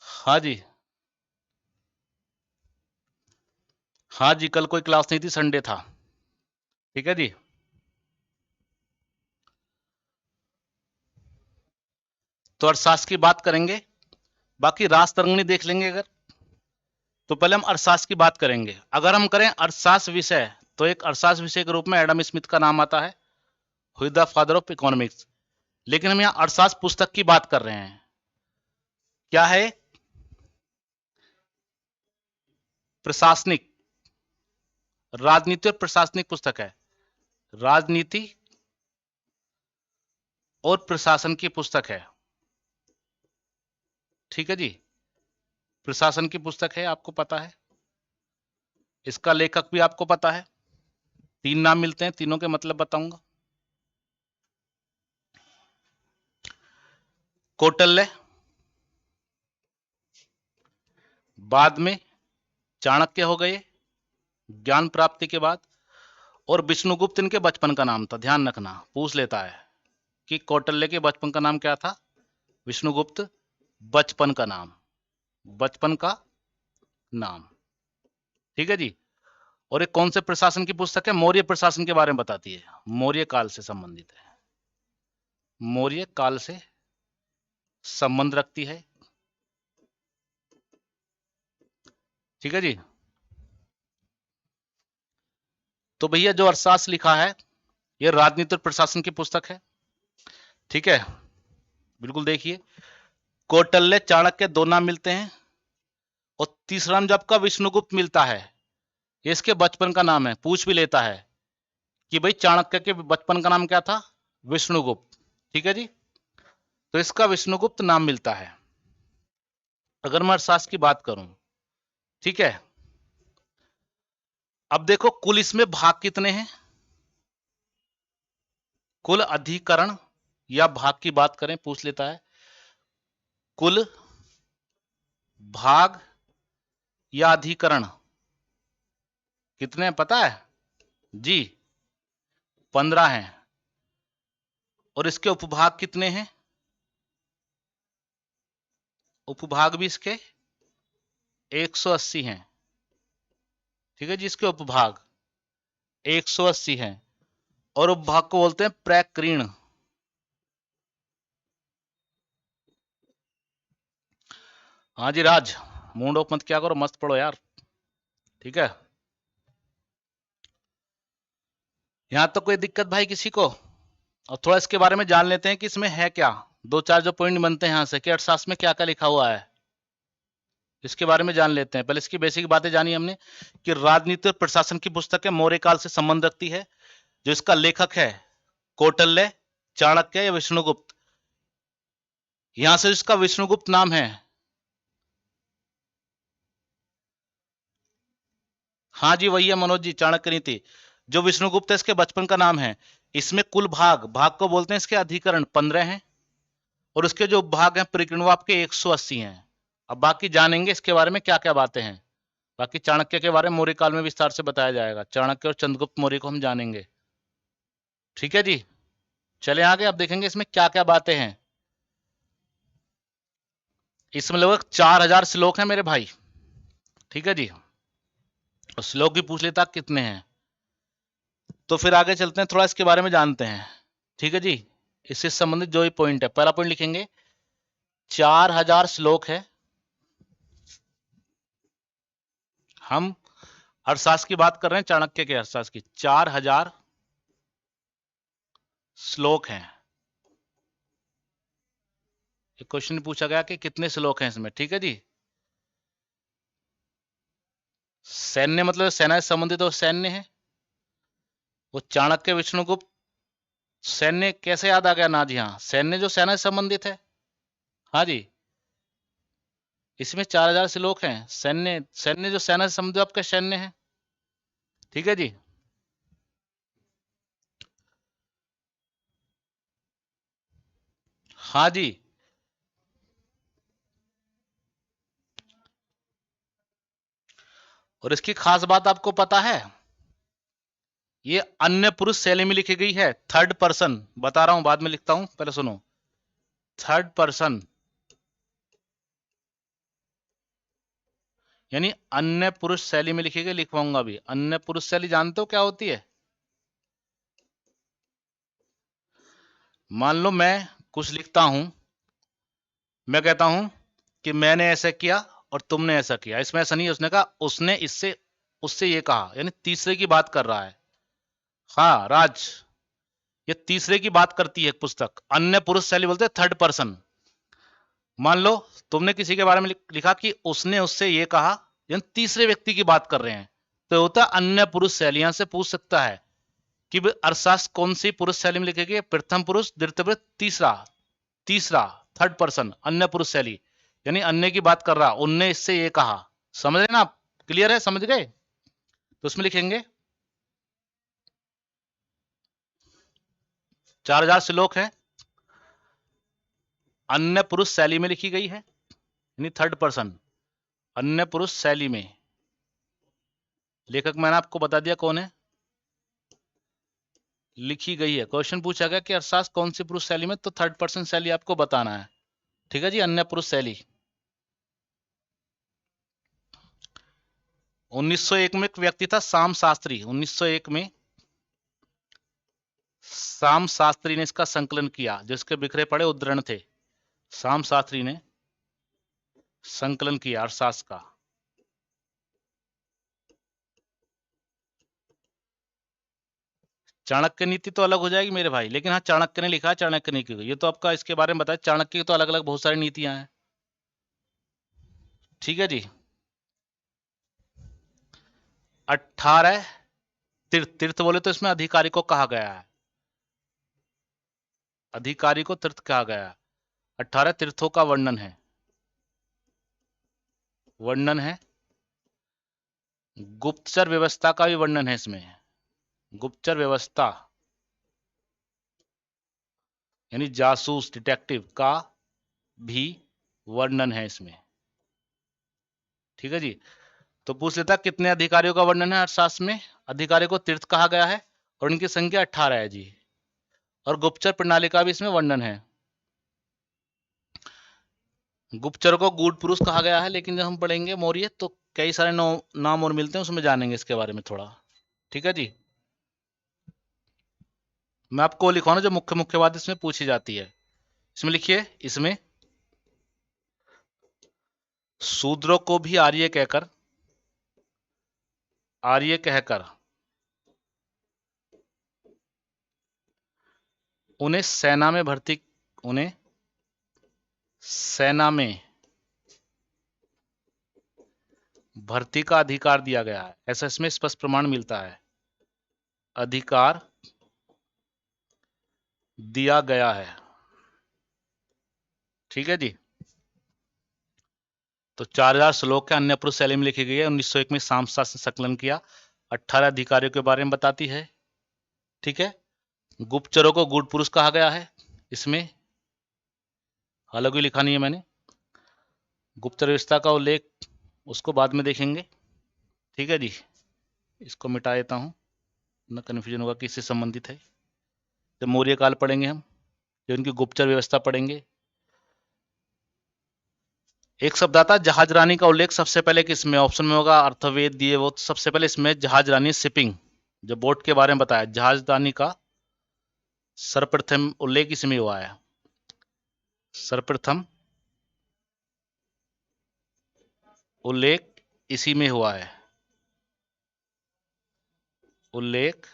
हाँ जी, हाँ जी, कल कोई क्लास नहीं थी, संडे था, ठीक है जी। तो अर्थशास्त्र की बात करेंगे, बाकी रास तरंगनी देख लेंगे अगर, तो पहले हम अर्थशास्त्र की बात करेंगे। अगर हम करें अर्थशास्त्र विषय, तो एक अर्थशास्त्र विषय के रूप में एडम स्मिथ का नाम आता है, who is the father of economics. लेकिन हम यहाँ अर्थशास्त्र पुस्तक की बात कर रहे हैं, क्या है? प्रशासनिक, राजनीति और प्रशासनिक पुस्तक है, राजनीति और प्रशासन की पुस्तक है। ठीक है जी, प्रशासन की पुस्तक है, आपको पता है। इसका लेखक भी आपको पता है। 3 नाम मिलते हैं, तीनों के मतलब बताऊंगा। कौटिल्य, बाद में चाणक्य हो गए ज्ञान प्राप्ति के बाद, और विष्णुगुप्त इनके बचपन का नाम था। ध्यान रखना, पूछ लेता है कि कौटिल्य के बचपन का नाम क्या था। विष्णुगुप्त बचपन का नाम, बचपन का नाम। ठीक है जी। और एक कौन से प्रशासन की पुस्तक है? मौर्य प्रशासन के बारे में बताती है, मौर्य काल से संबंधित है, मौर्य काल से संबंध रखती है। ठीक है जी। तो भैया जो अर्थशास्त्र लिखा है यह राजनीति और प्रशासन की पुस्तक है। ठीक है, बिल्कुल देखिए, कौटिल्य चाणक्य दो नाम मिलते हैं, और तीसरा नाम जो आपका विष्णुगुप्त मिलता है, ये इसके बचपन का नाम है। पूछ भी लेता है कि भाई चाणक्य के बचपन का नाम क्या था? विष्णुगुप्त। ठीक है जी, तो इसका विष्णुगुप्त नाम मिलता है। अगर मैं अर्थशास्त्र की बात करूं, ठीक है, अब देखो कुल इसमें भाग कितने हैं? कुल अधिकरण या भाग की बात करें, पूछ लेता है, कुल भाग या अधिकरण कितने हैं पता है जी? 15 हैं। और इसके उपभाग कितने हैं? उपभाग भी इसके 180 हैं। ठीक है जी, इसके उपभाग 180 हैं, और उपभाग को बोलते हैं प्रकीर्ण। हाँ जी राज, मूड ऑफ मत क्या करो, मस्त पढ़ो यार। ठीक है, यहां तो कोई दिक्कत भाई किसी को? और थोड़ा इसके बारे में जान लेते हैं कि इसमें है क्या। दो चार जो पॉइंट बनते हैं यहां से कि अर्थशास्त्र में क्या क्या लिखा हुआ है, इसके बारे में जान लेते हैं। पहले इसकी बेसिक बातें जानी हमने कि राजनीति और प्रशासन की पुस्तक है, मौर्य काल से संबंध रखती है। जो इसका लेखक है कौटिल्य, चाणक्य या विष्णुगुप्त। यहां से इसका विष्णुगुप्त नाम है। हाँ जी वही है मनोज जी, चाणक्य नीति। जो विष्णुगुप्त है इसके बचपन का नाम है। इसमें कुल भाग, भाग को बोलते हैं इसके अधिकरण 15 हैं, और उसके जो भाग हैं परिकीर्ण वो आपके 180 हैं। अब बाकी जानेंगे इसके बारे में क्या क्या बातें हैं। बाकी चाणक्य के बारे में मौर्य काल में विस्तार से बताया जाएगा। चाणक्य और चंद्रगुप्त मौर्य को हम जानेंगे। ठीक है जी, चले आगे। अब देखेंगे इसमें क्या क्या बातें हैं। इसमें लगभग 4000 श्लोक हैं मेरे भाई। ठीक है जी, और श्लोक भी पूछ लेता कितने हैं। तो फिर आगे चलते हैं, थोड़ा इसके बारे में जानते हैं। ठीक है जी, इससे संबंधित जो भी पॉइंट है, पहला पॉइंट लिखेंगे 4000 श्लोक है। हम अर्थशास्त्र की बात कर रहे हैं, चाणक्य के अर्थशास्त्र की। 4000 श्लोक हैं। एक क्वेश्चन पूछा गया कि कितने श्लोक हैं इसमें। ठीक है जी, सैन्य मतलब सेना से संबंधित तो सैन्य है। वो चाणक्य विष्णुगुप्त, सैन्य कैसे याद आ गया ना जी? हाँ, सैन्य जो सेना से संबंधित है। हाँ जी, इसमें 4000 श्लोक हैं। सैन्य, सैन्य जो सेना से संबंधित आपके सैन्य है। ठीक है जी, हाँ जी। और इसकी खास बात आपको पता है, ये अन्य पुरुष शैली में लिखी गई है। थर्ड पर्सन, बता रहा हूं बाद में लिखता हूं, पहले सुनो। थर्ड पर्सन यानी अन्य पुरुष शैली में लिखी गई। लिखवाऊंगा भी। अन्य पुरुष शैली जानते हो क्या होती है? मान लो मैं कुछ लिखता हूं, मैं कहता हूं कि मैंने ऐसा किया और तुमने ऐसा किया। इसमें ऐसा नहीं है, उसने कहा उसने इससे उससे ये कहा, यानी तीसरे की बात कर रहा है। हाँ राज, ये तीसरे की बात करती है पुस्तक। अन्य पुरुष शैली बोलते हैं थर्ड पर्सन। मान लो तुमने किसी के बारे में लिखा कि उसने उससे ये कहा, यानी तीसरे व्यक्ति की बात कर रहे हैं, तो होता है अन्य पुरुष शैली। यहां से पूछ सकता है कि अर्थशास्त्र कौन सी पुरुष शैली में लिखेगी? प्रथम पुरुष, द्वितीय पुरुष, तीसरा तीसरा थर्ड पर्सन, अन्य पुरुष शैली, यानी अन्य की बात कर रहा, उनने इससे ये कहा। समझ रहे ना आप? क्लियर है? समझ गए? तो उसमें लिखेंगे 4000 श्लोक है, अन्य पुरुष शैली में लिखी गई है, यानी थर्ड पर्सन, अन्य पुरुष शैली में। लेखक मैंने आपको बता दिया कौन है, लिखी गई है। क्वेश्चन पूछा गया कि अर्थशास्त्र कौन सी पुरुष शैली में, तो थर्ड पर्सन शैली आपको बताना है। ठीक है जी, अन्य पुरुष शैली। 1901 में एक व्यक्ति था श्याम शास्त्री, 1901 में श्याम शास्त्री ने इसका संकलन किया, जिसके बिखरे पड़े उद्धरण थे। श्याम शास्त्री ने संकलन किया अर्थशास्त्र का। चाणक्य नीति तो अलग हो जाएगी मेरे भाई, लेकिन हाँ चाणक्य ने लिखा है, चाणक्य ने की, ये तो आपका इसके बारे में बताया। चाणक्य की तो अलग अलग बहुत सारी नीतियां हैं। ठीक है जी। 18 तीर्थ, तीर्थ बोले तो इसमें अधिकारी को कहा गया है, अधिकारी को तीर्थ कहा गया है। 18 तीर्थों का वर्णन है, वर्णन है। गुप्तचर व्यवस्था का भी वर्णन है इसमें, गुप्तचर व्यवस्था यानी जासूस डिटेक्टिव का भी वर्णन है इसमें। ठीक है जी। तो पूछ लेता कितने अधिकारियों का वर्णन है अर्थशास्त्र में? अधिकारी को तीर्थ कहा गया है और उनकी संख्या 18 है जी। और गुप्तचर प्रणाली का भी इसमें वर्णन है। गुप्तचर को गूढ़ पुरुष कहा गया है, लेकिन जब हम पढ़ेंगे मौर्य तो कई सारे नाम और मिलते हैं, उसमें जानेंगे इसके बारे में थोड़ा। ठीक है जी। मैं आपको लिखवा जो मुख्य मुख्य बात इसमें पूछी जाती है। इसमें लिखिए, इसमें शूद्रों को भी आर्य कहकर, आर्य कहकर उन्हें सेना में भर्ती, उन्हें सेना में भर्ती का अधिकार दिया गया है, ऐसा इसमें स्पष्ट प्रमाण मिलता है। अधिकार दिया गया है। ठीक है जी। तो 4000 श्लोक के अन्य पुरुष शैली में लिखी गई है। 1901 में श्याम शास्त्री ने संकलन किया। 18 अधिकारियों के बारे में बताती है। ठीक है। गुप्तचरों को गूढ़ पुरुष कहा गया है इसमें, हालांकि लिखा नहीं है मैंने। गुप्तचर व्यवस्था का उल्लेख उसको बाद में देखेंगे। ठीक है जी। इसको मिटा देता हूं, ना कन्फ्यूजन होगा किससे संबंधित है। जब मौर्य काल पढ़ेंगे हम, जो इनकी गुप्तचर व्यवस्था पढ़ेंगे। एक शब्द आता है जहाज रानी का उल्लेख सबसे पहले किसमें? ऑप्शन में होगा अर्थवेद दिए वो, सबसे पहले इसमें जहाज रानी शिपिंग, जो बोट के बारे में बताया, जहाज रानी का सर्वप्रथम उल्लेख इसमें हुआ है। सर्वप्रथम उल्लेख इसी में हुआ है, उल्लेख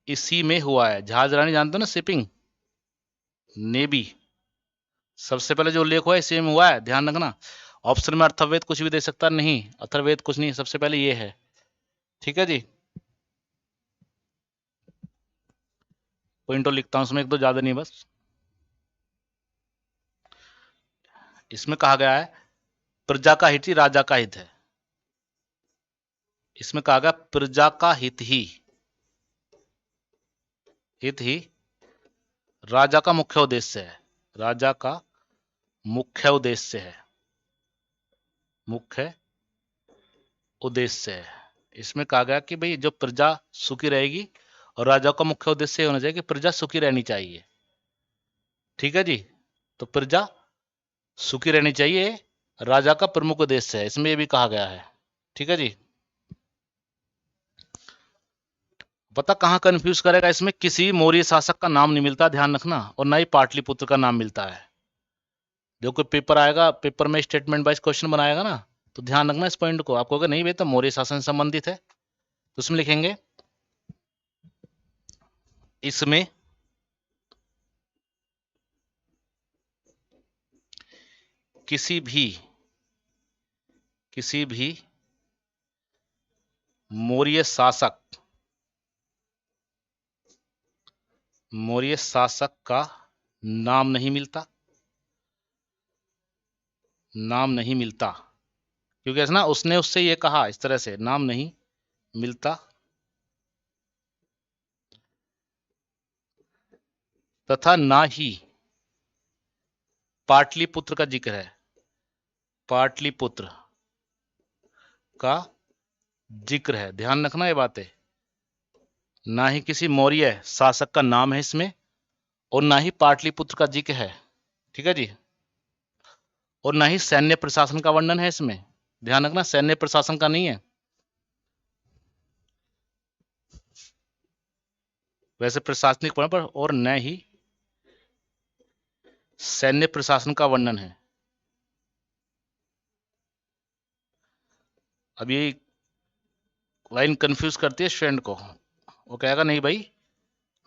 इसी में हुआ है। जहाज रानी जानते हो ना, शिपिंग, नेवी, सबसे पहले जो उल्लेख हुआ है इसी में हुआ है, ध्यान रखना। ऑप्शन में अथर्ववेद कुछ भी दे सकता नहीं, अथर्ववेद कुछ नहीं, सबसे पहले ये है। ठीक है जी। पॉइंटो लिखता हूं उसमें, एक दो ज्यादा नहीं बस। इसमें कहा गया है प्रजा का हित ही राजा का हित है। इसमें कहा गया प्रजा का हित ही राजा का मुख्य उद्देश्य है, राजा का मुख्य उद्देश्य है, मुख्य उद्देश्य है। इसमें कहा गया कि भाई जो प्रजा सुखी रहेगी, और राजा का मुख्य उद्देश्य होना चाहिए कि प्रजा सुखी रहनी चाहिए। ठीक है जी। तो प्रजा सुखी रहनी चाहिए राजा का प्रमुख उद्देश्य है, इसमें ये भी कहा गया है। ठीक है जी। पता कहां कंफ्यूज करेगा, इसमें किसी मौर्य शासक का नाम नहीं मिलता, ध्यान रखना, और ना ही पाटलिपुत्र का नाम मिलता है। जो कोई पेपर आएगा, पेपर में स्टेटमेंट वाइज क्वेश्चन बनाएगा ना, तो ध्यान रखना इस पॉइंट को। आपको अगर नहीं भाई तो मौर्य शासन से संबंधित है, तो उसमें लिखेंगे इसमें किसी भी मौर्य शासक का नाम नहीं मिलता, क्योंकि ऐसा ना उसने उससे ये कहा, इस तरह से नाम नहीं मिलता, तथा ना ही पाटलिपुत्र का जिक्र है, पाटलिपुत्र का जिक्र है, ध्यान रखना ये बातें। ना ही किसी मौर्य शासक का नाम है इसमें, और ना ही पाटलिपुत्र का जिक्र है, ठीक है जी। और ना ही सैन्य प्रशासन का वर्णन है इसमें, ध्यान रखना सैन्य प्रशासन का नहीं है, वैसे प्रशासनिक वर्णन पर, और न ही सैन्य प्रशासन का वर्णन है। अब ये लाइन कंफ्यूज करती है स्टूडेंट को, वो कहेगा नहीं भाई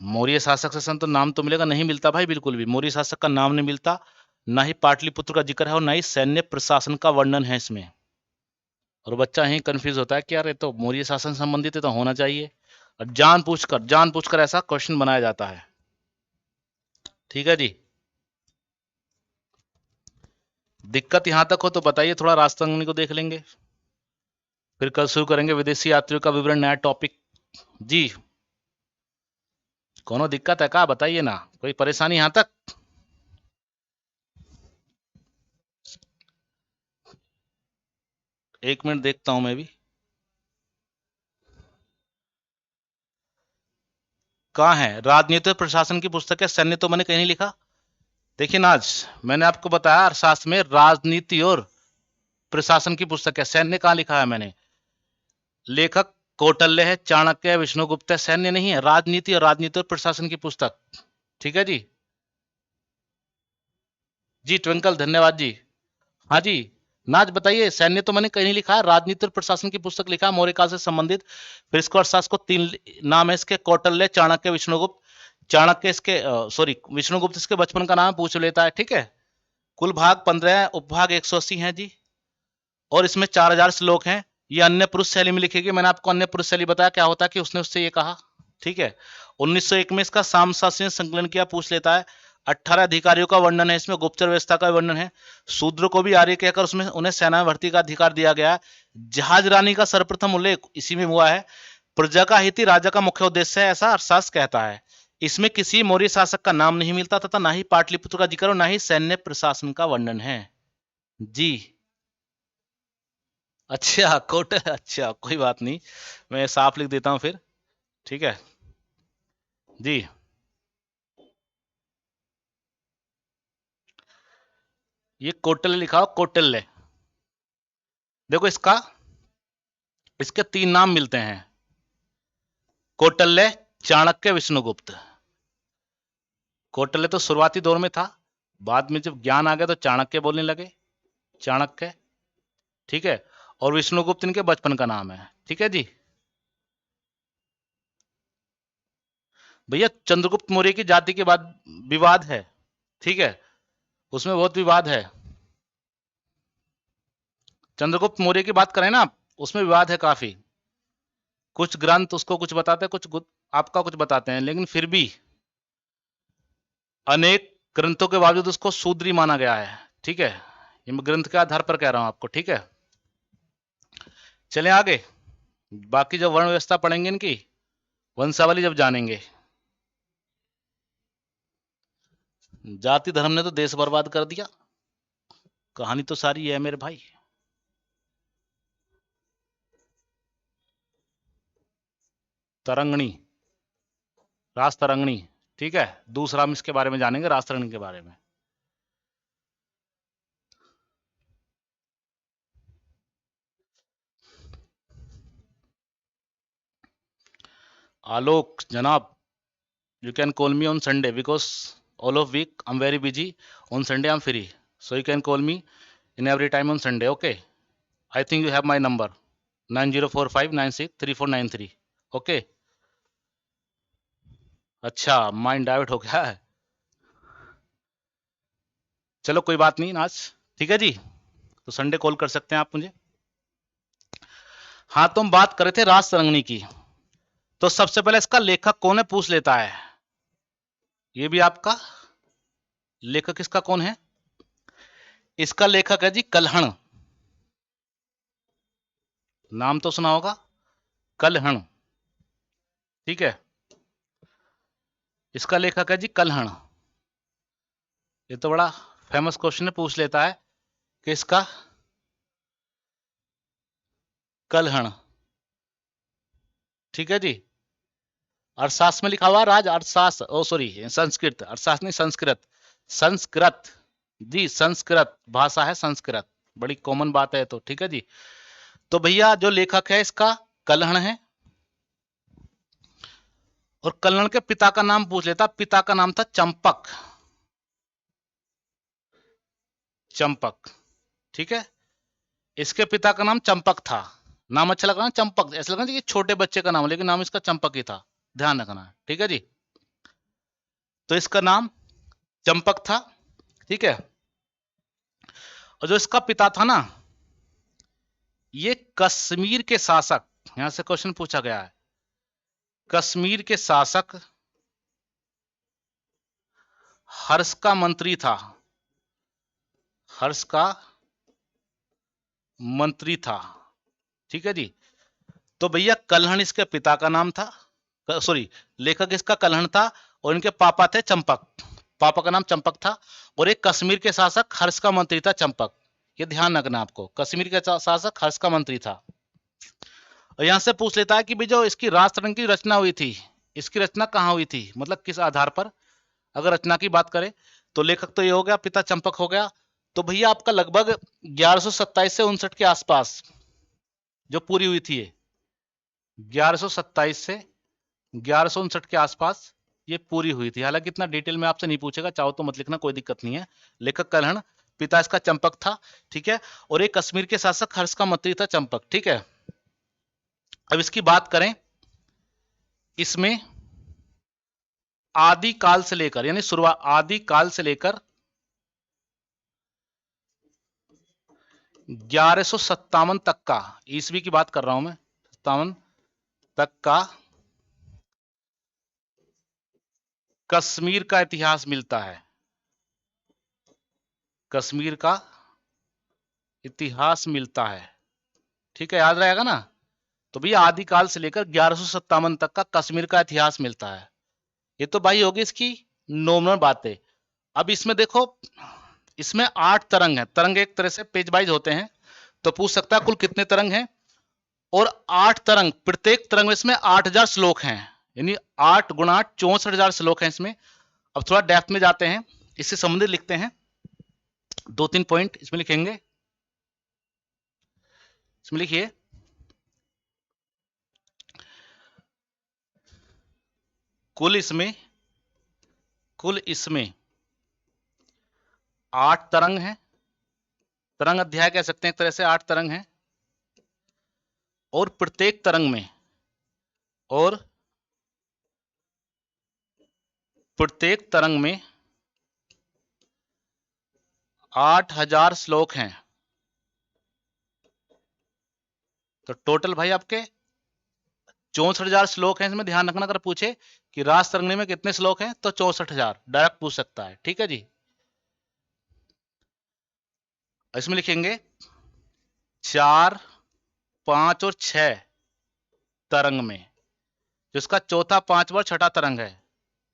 मौर्य शासक से सन तो नाम तो मिलेगा, नहीं मिलता भाई, बिल्कुल भी मौर्य शासक का नाम नहीं मिलता, ना ही पाटलिपुत्र का जिक्र है, और ना ही सैन्य प्रशासन का वर्णन है इसमें। और बच्चा यही कंफ्यूज होता है कि यार ये तो मौर्य शासन संबंधित है तो होना चाहिए, और जानबूझकर ऐसा क्वेश्चन बनाया जाता है, ठीक है जी। दिक्कत यहां तक हो तो बताइए, थोड़ा राष्ट्रंगनी को देख लेंगे, फिर कल शुरू करेंगे विदेशी यात्रियों का विवरण, नया टॉपिक जी। कोनो दिक्कत है क्या, बताइए ना, कोई परेशानी यहां तक? एक मिनट देखता हूं मैं भी, कहाँ है राजनीति और प्रशासन की पुस्तक है, सैन्य तो मैंने कहीं नहीं लिखा। देखिए ना, आज मैंने आपको बताया अर्थशास्त्र में राजनीति और प्रशासन की पुस्तक है, सैन्य कहाँ लिखा है मैंने? लेखक कौटिल्य है, चाणक्य है, विष्णुगुप्त है, सैन्य नहीं है, राजनीति और प्रशासन की पुस्तक, ठीक है जी। जी ट्विंकल धन्यवाद जी। हाँ जी, नाज बताइए, सैन्य तो मैंने कहीं नहीं लिखा है, राजनीति और प्रशासन की पुस्तक लिखा है, मौर्य काल से संबंधित। फिर इसको अर्थशास्त्र को तीन नाम है इसके, कौटिल्य, चाणक्य, विष्णुगुप्त। चाणक्य इसके सॉरी विष्णुगुप्त इसके बचपन का नाम पूछ लेता है, ठीक है। कुल भाग 15 है, उपभाग 180 है जी, और इसमें 4000 श्लोक हैं। ये अन्य पुरुष शैली में लिखेगी, मैंने आपको अन्य पुरुष शैली बताया क्या होता है कि उसने उससे ये कहा, ठीक है। 1901 में इसका सामशास्त्री संकलन किया, पूछ लेता है। 18 अधिकारियों का वर्णन है इसमें, गुप्तचर व्यवस्था का वर्णन है। शूद्र को भी आर्य कहकर उसमें उन्हें सेना में भर्ती का अधिकार दिया गया है। जहाज रानी का सर्वप्रथम उल्लेख इसी में हुआ है। प्रजा का हित ही राजा का मुख्य उद्देश्य है, ऐसा अर्थशास्त्र कहता है। इसमें किसी मौर्य शासक का नाम नहीं मिलता, तथा ना ही पाटलिपुत्र का जिक्र और ना ही सैन्य प्रशासन का वर्णन है जी। अच्छा कोट, अच्छा कोई बात नहीं, मैं साफ लिख देता हूं फिर, ठीक है जी। ये कौटिल्य लिखा हो, कौटिल्य। देखो इसके तीन नाम मिलते हैं, कौटिल्य, चाणक्य, विष्णुगुप्त। कौटिल्य तो शुरुआती दौर में था, बाद में जब ज्ञान आ गया तो चाणक्य बोलने लगे, चाणक्य, ठीक है। और विष्णुगुप्त इनके बचपन का नाम है, ठीक है जी। भैया चंद्रगुप्त मौर्य की जाति के बाद विवाद है, ठीक है, उसमें बहुत विवाद है। चंद्रगुप्त मौर्य की बात करें ना आप, उसमें विवाद है काफी, कुछ ग्रंथ उसको कुछ बताते हैं, आपका कुछ बताते हैं, लेकिन फिर भी अनेक ग्रंथों के बावजूद उसको शूद्री माना गया है, ठीक है। ये मैं ग्रंथ के आधार पर कह रहा हूं आपको, ठीक है। चलें आगे, बाकी जब वर्ण व्यवस्था पढ़ेंगे इनकी, वंशावली जब जानेंगे। जाति धर्म ने तो देश बर्बाद कर दिया, कहानी तो सारी है मेरे भाई। तरंगणी, रास तरंगणी, ठीक है, दूसरा हम इसके बारे में जानेंगे, रास तरंगणी के बारे में। आलोक जनाब, you can call me on Sunday because all of week I'm very busy, on Sunday I'm free, so you can call me in every time on Sunday, okay? I think you have my number 9045963493, okay? अच्छा माइंड डाइवर्ट हो गया है, चलो कोई बात नहीं नाज, ठीक है जी। तो संडे कॉल कर सकते हैं आप मुझे। हाँ, तुम बात कर रहे थे रास तरंगिणी की, तो सबसे पहले इसका लेखक कौन है पूछ लेता है। ये भी आपका लेखक इसका कौन है? इसका लेखक है जी कल्हण। नाम तो सुना होगा, कल्हण। ठीक है, इसका लेखक है जी कल्हण। ये तो बड़ा फेमस क्वेश्चन है, पूछ लेता है कि इसका कल्हण। ठीक है जी, अर्थशास्त्र में लिखा हुआ राज अर्थशास्त्र, ओ सॉरी संस्कृत, अर्थशास्त्र नहीं संस्कृत, संस्कृत जी, संस्कृत भाषा है संस्कृत, बड़ी कॉमन बात है तो। ठीक है जी, तो भैया जो लेखक है इसका कल्हण है। और कल्हण के पिता का नाम पूछ लेता, पिता का नाम था चंपक, चंपक। ठीक है, इसके पिता का नाम चंपक था। नाम अच्छा लगा ना चंपक, ऐसा लगा कि छोटे बच्चे का नाम, लेकिन नाम इसका चंपक ही था, ध्यान रखना। ठीक है जी, तो इसका नाम चंपक था। ठीक है, और जो इसका पिता था ना, ये कश्मीर के शासक, यहां से क्वेश्चन पूछा गया है, कश्मीर के शासक हर्ष का मंत्री था, हर्ष का मंत्री था। ठीक है जी, तो भैया कल्हण इसके पिता का नाम था, सॉरी लेखक इसका कल्हण था, और इनके पापा थे चंपक, पापा का नाम चंपक था, और एक कश्मीर के शासक हर्ष का मंत्री था चंपक। ये ध्यान रखना आपको, कश्मीर के शासक हर्ष का मंत्री था। और यहां से पूछ लेता है कि भाई जो इसकी राज तरंग की रचना हुई थी, इसकी रचना कहाँ हुई थी, मतलब किस आधार पर। अगर रचना की बात करें तो लेखक तो ये हो गया, पिता चंपक हो गया, तो भैया आपका लगभग 1127 से 59 के आसपास जो पूरी हुई थी, ये 1127 से 1159 के आसपास ये पूरी हुई थी। हालांकि इतना डिटेल में आपसे नहीं पूछेगा, चाहो तो मत लिखना, कोई दिक्कत नहीं है। लेखक कल्हण, पिता इसका चंपक था। ठीक है, और एक कश्मीर के शासक हर्ष का मंत्री था चंपक। ठीक है, अब इसकी बात करें, इसमें आदि काल से लेकर, यानी शुरुआत आदि काल से लेकर 1157 तक का, ईस्वी की बात कर रहा हूं मैं, 57 तक का कश्मीर का इतिहास मिलता है, कश्मीर का इतिहास मिलता है। ठीक है, याद रहेगा ना। तो भैया आदिकाल से लेकर 1157 तक का कश्मीर का इतिहास मिलता है। ये तो भाई होगी इसकी नॉर्मल बातें। अब इसमें देखो, इसमें 8 तरंग है, तरंग एक तरह से पेज वाइज होते हैं, तो पूछ सकता है कुल कितने तरंग हैं, और 8 तरंग, प्रत्येक तरंग में इसमें 8000 श्लोक हैं, यानी 8 गुणा 64,000 श्लोक हैं इसमें। अब थोड़ा डेप्थ में जाते हैं, इससे संबंधित लिखते हैं, 2-3 पॉइंट इसमें लिखेंगे। इसमें लिखिए, कुल इसमें 8 तरंग हैं, तरंग अध्याय कह सकते हैं एक तरह से, 8 तरंग हैं, और प्रत्येक तरंग में, और प्रत्येक तरंग में 8000 श्लोक हैं। तो टोटल भाई आपके 64,000 श्लोक हैं इसमें। ध्यान रखना, अगर पूछे कि रास तरंगिणी में कितने श्लोक हैं तो 64,000 डायरेक्ट पूछ सकता है। ठीक है जी, इसमें लिखेंगे 4, 5 और 6 तरंग में, जिसका चौथा, पांचवा, छठा तरंग है,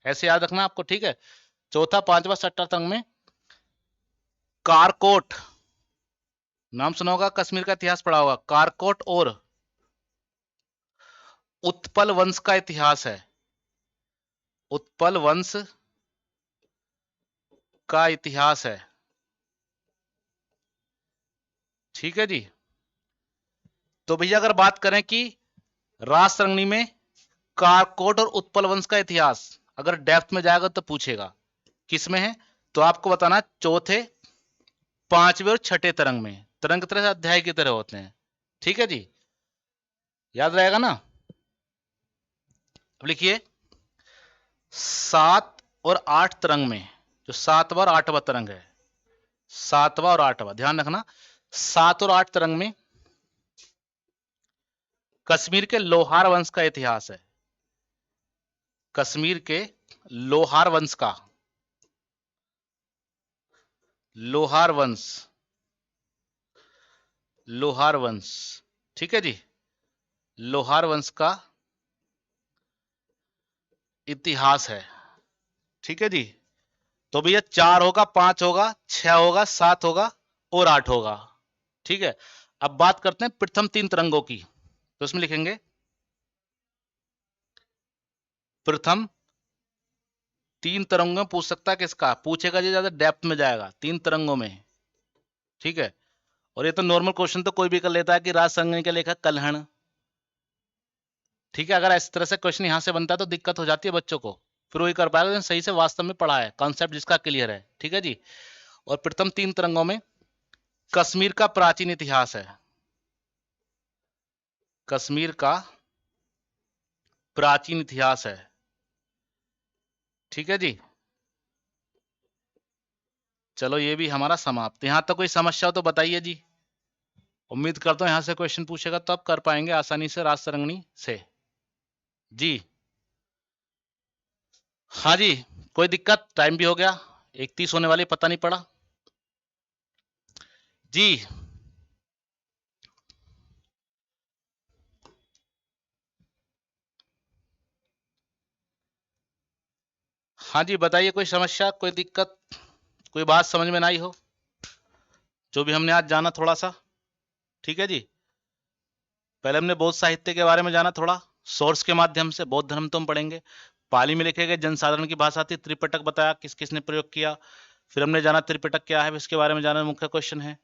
ऐसे याद रखना आपको। ठीक है, चौथा, पांचवा, छठा तरंग में कारकोट, नाम सुना होगा, कश्मीर का इतिहास पढ़ा होगा, कारकोट और उत्पल वंश का इतिहास है, उत्पल वंश का इतिहास है। ठीक है जी, तो भैया अगर बात करें कि रास तरंगिणी में कारकोट और उत्पल वंश का इतिहास, अगर डेप्थ में जाएगा तो पूछेगा किस में है, तो आपको बताना चौथे, पांचवें और छठे तरंग में। तरंग तरह से अध्याय की तरह होते हैं। ठीक है जी, याद रहेगा ना। अब लिखिए 7 और 8 तरंग में, जो 7वां और 8वां तरंग है, 7वां और 8वां ध्यान रखना, 7 और 8 तरंग में कश्मीर के लोहार वंश का इतिहास है। कश्मीर के लोहार वंश का, लोहार वंश, लोहार वंश, ठीक है जी, लोहार वंश का इतिहास है। ठीक है जी। तो भैया 4 होगा, 5 होगा, 6 होगा, 7 होगा और 8 होगा। ठीक है। अब बात करते हैं प्रथम 3 तरंगों की। तो इसमें लिखेंगे प्रथम 3 तरंगों में पूछ सकता है किसका, पूछेगा जी ज्यादा डेप्थ में जाएगा 3 तरंगों में। ठीक है। और ये तो नॉर्मल क्वेश्चन तो कोई भी कर लेता है कि राज संगनी के लेखक कल्हण। ठीक है। अगर इस तरह से क्वेश्चन यहां से बनता है तो दिक्कत हो जाती है बच्चों को, फिर वही कर पाएगा लेकिन सही से वास्तव में पढ़ा है, कॉन्सेप्ट जिसका क्लियर है। ठीक है जी। और प्रथम 3 तरंगों में कश्मीर का प्राचीन इतिहास है। कश्मीर का प्राचीन इतिहास है। ठीक है जी। चलो ये भी हमारा समाप्त। यहां तक कोई समस्या हो तो बताइए जी। उम्मीद करता हूं यहां से क्वेश्चन पूछेगा तो आप कर पाएंगे आसानी से राज सरंगनी से। जी हाँ जी। कोई दिक्कत, टाइम भी हो गया, 31 होने वाली, पता नहीं पड़ा जी। हाँ जी बताइए, कोई समस्या, कोई दिक्कत, कोई बात समझ में ना आई हो, जो भी हमने आज जाना थोड़ा सा। ठीक है जी। पहले हमने बौद्ध साहित्य के बारे में जाना थोड़ा, सोर्स के माध्यम से। बौद्ध धर्म तो हम पढ़ेंगे। पाली में लिखे गए जनसाधारण की भाषा थी। त्रिपिटक बताया किस किसने प्रयोग किया। फिर हमने जाना त्रिपिटक क्या है, इसके बारे में जाना मुख्य क्वेश्चन है।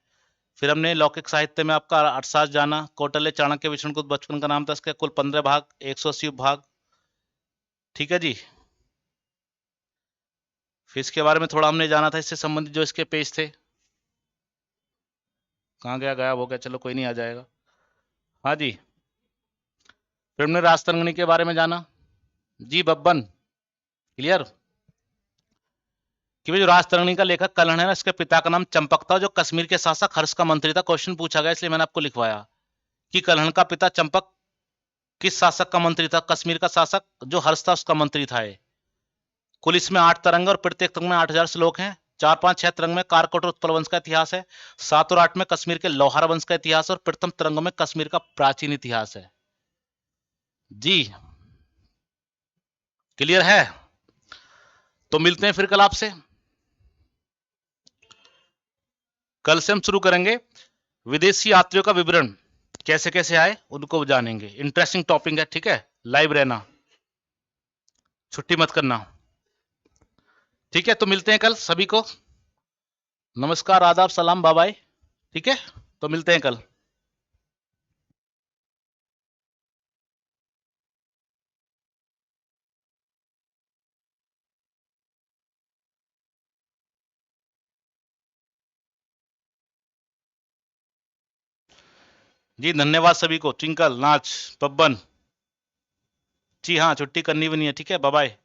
फिर हमने लौकिक साहित्य में आपका अर्थशास्त्र जाना। कौटिल्य चाणक्य विष्णुगुप्त बचपन का नाम था इसका, कुल 15 भाग, 180 भाग। ठीक है जी। फिर इसके बारे में थोड़ा हमने जाना था, इससे संबंधित जो इसके पेज थे। कहाँ गया, गायब हो गया, चलो कोई नहीं, आ जाएगा। हाँ जी। फिर हमने राजतरंगिणी के बारे में जाना जी। बब्बन क्लियर कि भाई जो राजतरंगिणी का लेखक कल्हण है ना, इसके पिता का नाम चंपक था, जो कश्मीर के शासक हर्ष का मंत्री था। क्वेश्चन पूछा गया इसलिए मैंने आपको लिखवाया कि कल्हण का पिता चंपक किस शासक का मंत्री था। कश्मीर का शासक जो हर्ष था उसका मंत्री था ये। कुल इसमें 8 तरंग और प्रत्येक तरंग में 8000 श्लोक हैं। 4, 5, 6 तरंग में कारकोट और उत्पल वंश का इतिहास है। 7 और 8 में कश्मीर के लोहार वंश का इतिहास, और प्रथम तरंगों में कश्मीर का प्राचीन इतिहास है जी। क्लियर है। तो मिलते हैं फिर कल आपसे। कल से हम शुरू करेंगे विदेशी यात्रियों का विवरण, कैसे कैसे आए उनको जानेंगे। इंटरेस्टिंग टॉपिक है। ठीक है। लाइव रहना, छुट्टी मत करना। ठीक है। तो मिलते हैं कल सभी को। नमस्कार, आदाब, सलाम, बाय बाय। ठीक है। तो मिलते हैं कल। जी धन्यवाद सभी को। ट्विंकल, नाच, पब्बन। जी हाँ, छुट्टी करनी भी नहीं है। ठीक है। Bye bye.